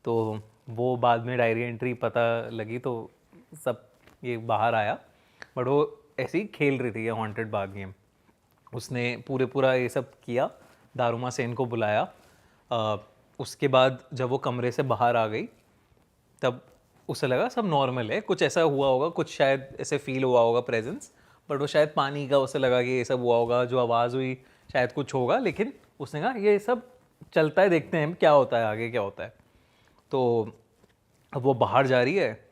तो वो बाद में डायरी एंट्री पता लगी तो सब ये बाहर आया, बट वो ऐसे ही खेल रही थी ये हॉन्टेड बाग गेम। उसने पूरा ये सब किया, दारुमा सेन को बुलाया। उसके बाद जब वो कमरे से बाहर आ गई तब उसे लगा सब नॉर्मल है, कुछ ऐसा हुआ होगा, कुछ शायद ऐसे फील हुआ होगा प्रेजेंस, बट वो शायद पानी का, उसे लगा कि ये सब हुआ होगा, जो आवाज़ हुई शायद कुछ होगा। लेकिन उसने कहा ये सब चलता है, देखते हैं क्या होता है आगे क्या होता है। तो अब वो बाहर जा रही है।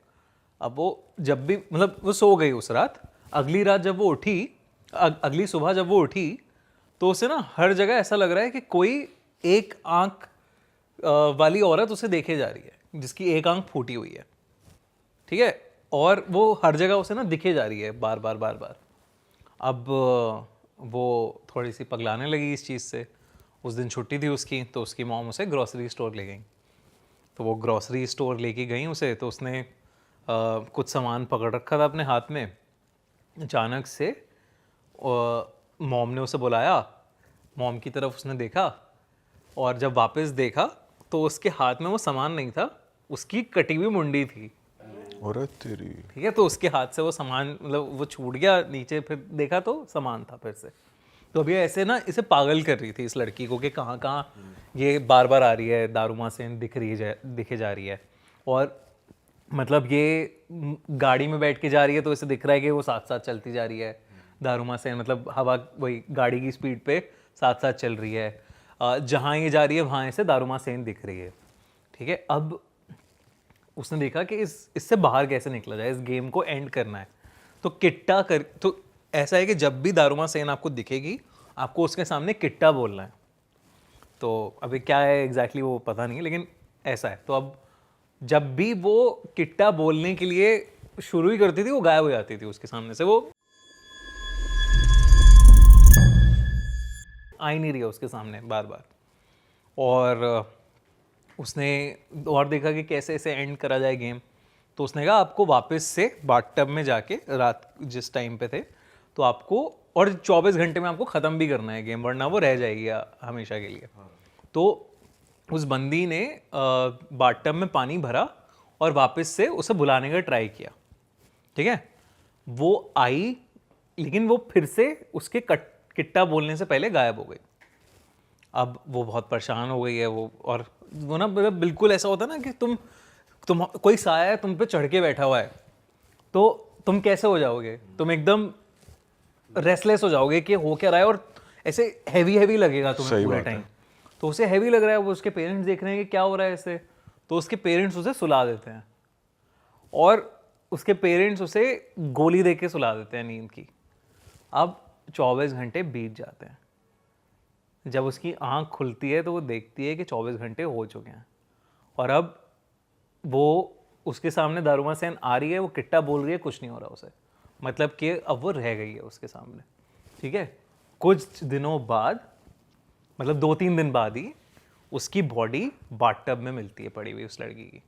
अब वो जब भी मतलब वो सो गई उस रात, अगली रात जब वो उठी, अगली सुबह जब वो उठी तो उसे ना हर जगह ऐसा लग रहा है कि कोई एक आंख वाली औरत उसे देखे जा रही है जिसकी एक आंख फूटी हुई है। ठीक है, और वो हर जगह उसे ना दिखे जा रही है बार बार। अब वो थोड़ी सी पगलाने लगी इस चीज़ से। उस दिन छुट्टी थी उसकी, तो उसकी मॉम उसे ग्रॉसरी स्टोर ले गई। तो वो ग्रॉसरी स्टोर लेके गई उसे, तो उसने कुछ सामान पकड़ रखा था अपने हाथ में। अचानक से मॉम ने उसे बुलाया, मॉम की तरफ उसने देखा, और जब वापस देखा तो उसके हाथ में वो सामान नहीं था, उसकी कटी हुई मुंडी थी। अरे तेरी। ठीक है, तो उसके हाथ से वो सामान मतलब वो छूट गया नीचे, फिर देखा तो सामान था फिर से। तो अभी ऐसे ना इसे पागल कर रही थी इस लड़की को कि कहाँ ये बार बार आ रही है, दारुमा सेन दिखे जा रही है। और मतलब ये गाड़ी में बैठ के जा रही है तो इसे दिख रहा है कि वो साथ साथ चलती जा रही है, दारुमा सेन मतलब हवा वही गाड़ी की स्पीड पे साथ साथ चल रही है। जहाँ ये जा रही है वहाँ से दारुमा सेन दिख रही है। ठीक है, अब उसने देखा कि इससे बाहर कैसे निकला जाए, इस गेम को एंड करना है। तो ऐसा है कि जब भी दारुमा सेन आपको दिखेगी आपको उसके सामने किट्टा बोलना है। तो अभी क्या है एग्जैक्टली वो पता नहीं है, लेकिन ऐसा है। तो अब जब भी वो किट्टा बोलने के लिए शुरू ही करती थी वो गायब हो जाती थी उसके सामने से, वो आ ही नहीं रही है उसके सामने बार बार। और उसने और देखा कि कैसे इसे एंड करा जाए गेम। तो उसने कहा आपको वापस से बाथटब में जाके रात जिस टाइम पे थे तो आपको, और 24 घंटे में आपको ख़त्म भी करना है गेम, वरना वो रह जाएगी हमेशा के लिए। तो उस बंदी ने बाथटब में पानी भरा और वापस से उसे बुलाने का ट्राई किया, ठीक है। वो आई लेकिन वो फिर से उसके किट्टा बोलने से पहले गायब हो गई। अब वो बहुत परेशान हो गई है वो, और वो ना मतलब बिल्कुल ऐसा होता है ना कि तुम कोई साया है तुम पे चढ़ के बैठा हुआ है, तो तुम कैसे हो जाओगे, तुम एकदम रेस्टलेस हो जाओगे कि हो क्या रहा है, और ऐसे हैवी लगेगा तुम्हें सही पूरे बात है। टाइम। तो उसे हैवी लग रहा है, वो उसके पेरेंट्स देख रहे हैं कि क्या हो रहा है इससे, तो उसके पेरेंट्स उसे सुला देते हैं, और उसके पेरेंट्स उसे गोली दे के सुला देते हैं नींद की। अब 24 घंटे बीत जाते हैं। जब उसकी आंख खुलती है तो वो देखती है कि 24 घंटे हो चुके हैं, और अब वो उसके सामने दारुमा सेन आ रही है, वो किट्टा बोल रही है, कुछ नहीं हो रहा उसे, मतलब कि अब वो रह गई है उसके सामने, ठीक है। कुछ दिनों बाद, मतलब 2-3 दिन बाद ही उसकी बॉडी बाथटब में मिलती है पड़ी हुई उस लड़की की।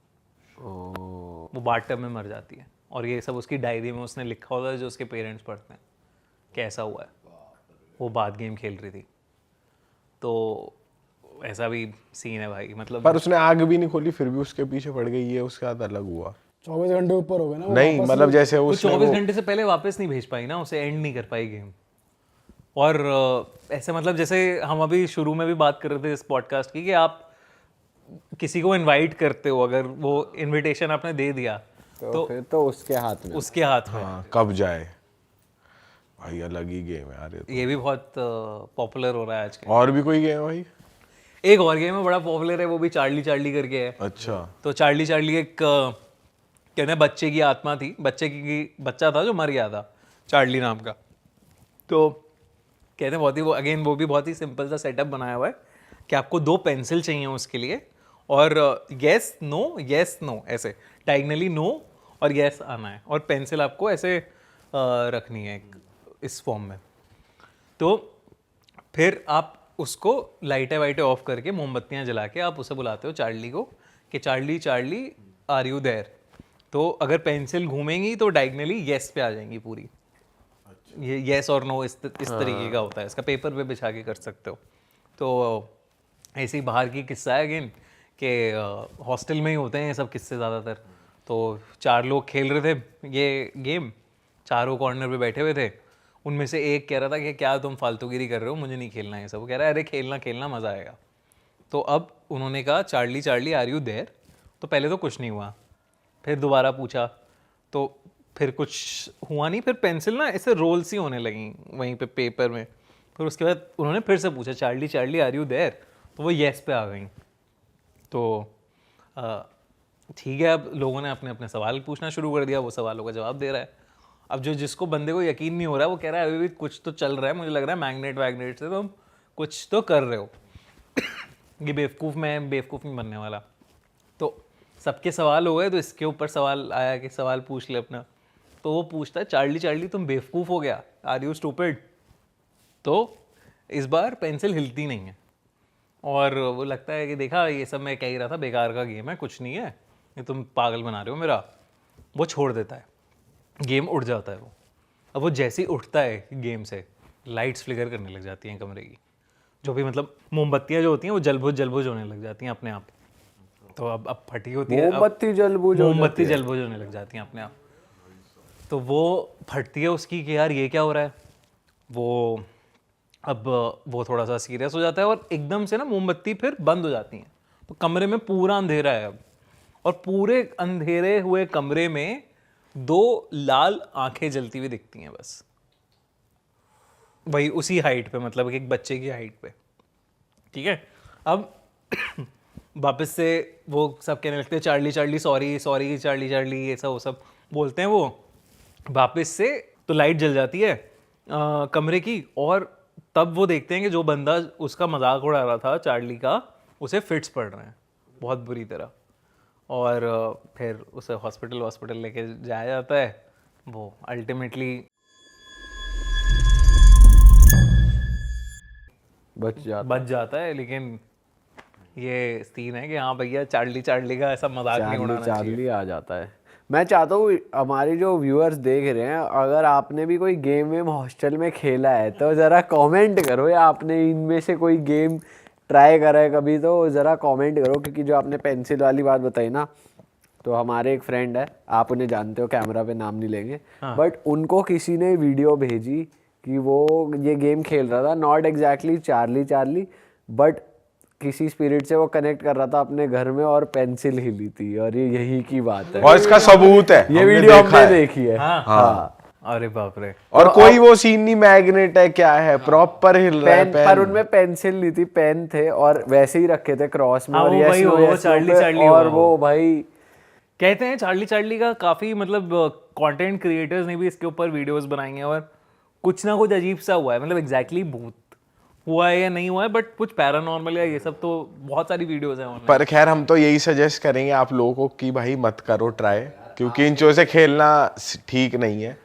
वो बाथटब में मर जाती है, और ये सब उसकी डायरी में उसने लिखा होता है जो उसके पेरेंट्स पढ़ते हैं कैसा हुआ है। वो बात गेम खेल रही थी, तो ऐसा भी सीन है भाई, मतलब पर उसने आग भी नहीं खोली फिर भी उसके पीछे पड़ गई, ये उसके साथ अलग हुआ। 24 घंटे ऊपर हो गए ना वो नहीं वापस मतलब जैसे वो उसने 24 वो घंटे से पहले वापस नहीं भेज पाई ना, उसे एंड नहीं कर पाई गेम। और ऐसे मतलब जैसे हम अभी शुरू में भी बात कर रहे थे इस पॉडकास्ट की कि आप किसी को इनवाइट करते हो, अगर वो इनविटेशन आपने दे दिया तो फिर तो उसके हाथ में। उसके हाथ में। हाँ कब जाए भाई, अलग ही गेम है यार ये तो। ये भी बहुत पॉपुलर हो रहा है आजकल। और भी कोई गेम है भाई? एक और गेम है बड़ा पॉपुलर है, वो भी चार्ली चार्ली करके है। अच्छा। तो चार्ली चार्ली एक कहते हैं बच्चे की आत्मा थी, बच्चा था जो मर गया था, चार्ली नाम का। तो कहते हैं बहुत ही, वो अगेन वो भी बहुत ही सिंपल सा सेटअप बनाया हुआ है कि आपको 2 पेंसिल चाहिए उसके लिए, और येस नो ऐसे डायगनली नो और येस आना है, और पेंसिल आपको ऐसे रखनी है इस फॉर्म में। तो फिर आप उसको लाइटें वाइटें ऑफ करके मोमबत्तियां जला के आप उसे बुलाते हो चार्ली को कि Charlie Charlie are you there. तो अगर पेंसिल घूमेंगी तो डायगनली येस पे आ जाएंगी पूरी। ये येस और नो इस तरीके का होता है, इसका पेपर पे बिछा के कर सकते हो। तो ऐसे ही बाहर की किस्सा है अगेन कि हॉस्टल में ही होते हैं ये सब किस्से ज़्यादातर। तो 4 लोग खेल रहे थे ये गेम, चारों कॉर्नर पे बैठे हुए थे। उनमें से एक कह रहा था कि क्या तुम फालतूगिरी कर रहे हो, मुझे नहीं खेलना है सब। वो कह रहा है अरे खेलना मज़ा आएगा। तो अब उन्होंने कहा Charlie Charlie are you there. तो पहले तो कुछ नहीं हुआ, फिर दोबारा पूछा तो फिर कुछ हुआ नहीं, फिर पेंसिल ना ऐसे रोल सी होने लगी वहीं पे पेपर में। फिर उसके बाद उन्होंने फिर से पूछा Charlie Charlie are you there, तो वो येस पे आ गई। तो ठीक है, अब लोगों ने अपने अपने सवाल पूछना शुरू कर दिया, वो सवालों का जवाब दे रहा है। अब जिसको बंदे को यकीन नहीं हो रहा है वो कह रहा है अभी भी कुछ तो चल रहा है, मुझे लग रहा है मैग्नेट वैग्नेट से तुम कुछ तो कर रहे हो। ये बेवकूफ़ नहीं बनने वाला। तो सबके सवाल हो गए, तो इसके ऊपर सवाल आया कि सवाल पूछ ले अपना। तो वो पूछता है चार्ली चार्ली तुम बेवकूफ़ हो गया, आर यू स्टूपिड। तो इस बार पेंसिल हिलती नहीं है, और वो लगता है कि देखा ये सब मैं कह ही रहा था, बेकार का गेम है, कुछ नहीं है, ये तुम पागल बना रहे हो मेरा। वो छोड़ देता है, गेम उठ जाता है वो। अब वो जैसे ही उठता है गेम से, लाइट्स फ्लिकर करने लग जाती हैं कमरे की, जो भी मतलब मोमबत्तियाँ जो होती हैं वो जलबुझ होने लग जाती हैं अपने आप। तो अब फटी होती है, मोमबत्ती जलबुझ होने लग जाती हैं अपने आप। तो वो फटती है उसकी कि यार ये क्या हो रहा है। वो थोड़ा सा सीरियस हो जाता है, और एकदम से ना मोमबत्ती फिर बंद हो जाती हैं। तो कमरे में पूरा अंधेरा है अब, और पूरे अंधेरे हुए कमरे में 2 लाल आंखें जलती हुई दिखती हैं बस, वही उसी हाइट पे, मतलब एक बच्चे की हाइट पे, ठीक है। अब वापस से वो सब कहने लगते हैं Charlie Charlie sorry Charlie Charlie, ये सब वो सब बोलते हैं वो वापस से। तो लाइट जल जाती है कमरे की, और तब वो देखते हैं कि जो बंदा उसका मजाक उड़ा रहा था चार्ली का, उसे फिट्स पड़ रहे हैं बहुत बुरी तरह। और फिर उसे हॉस्पिटल लेके जाया जाता है। वो अल्टीमेटली बच जाता बच जाता है, लेकिन ये सीन है कि हाँ भैया चार्ली चार्ली का ऐसा मजाक नहीं उड़ाना चाहिए। चार्ली आ जाता है। मैं चाहता हूँ हमारे जो व्यूअर्स देख रहे हैं, अगर आपने भी कोई गेम वेम हॉस्टल में खेला है तो ज़रा कमेंट करो, या आपने इनमें से कोई गेम ट्राई करा है कभी तो ज़रा कमेंट करो। क्योंकि जो आपने पेंसिल वाली बात बताई ना, तो हमारे एक फ्रेंड है, आप उन्हें जानते हो, कैमरा पे नाम नहीं लेंगे, बट उनको किसी ने वीडियो भेजी कि वो ये गेम खेल रहा था, not exactly Charlie Charlie, but किसी स्पिरिट से वो कनेक्ट कर रहा था अपने घर में और पेंसिल हिली थी, और ये यही की बात है। और इसका सबूत है, ये हमने वीडियो देखा हमने है। देखी है। हाँ। अरे बाप रे। और कोई वो सीन नहीं मैग्नेट है क्या है, प्रॉपर हिल रहा है पेन, पर उनमें पेंसिल नहीं थी, पेन थे और वैसे ही रखे थे क्रॉस में। हाँ, और वो yes, भाई no, वो yes, no चार्ली पे, चार्ली और हुआ वो भाई कहते हैं चार्ली चार्ली का काफी मतलब कंटेंट क्रिएटर्स ने भी इसके ऊपर वीडियोस बनाई हैं, और कुछ ना कुछ अजीब सा हुआ है, मतलब एग्जैक्टली भूत हुआ है या नहीं हुआ है, बट कुछ पैरानॉर्मल या ये सब तो बहुत सारी वीडियोस हैं online। पर खैर हम तो यही सजेस्ट करेंगे आप लोगों को कि भाई मत करो ट्राई, क्योंकि इन चीज़ों से खेलना ठीक नहीं है।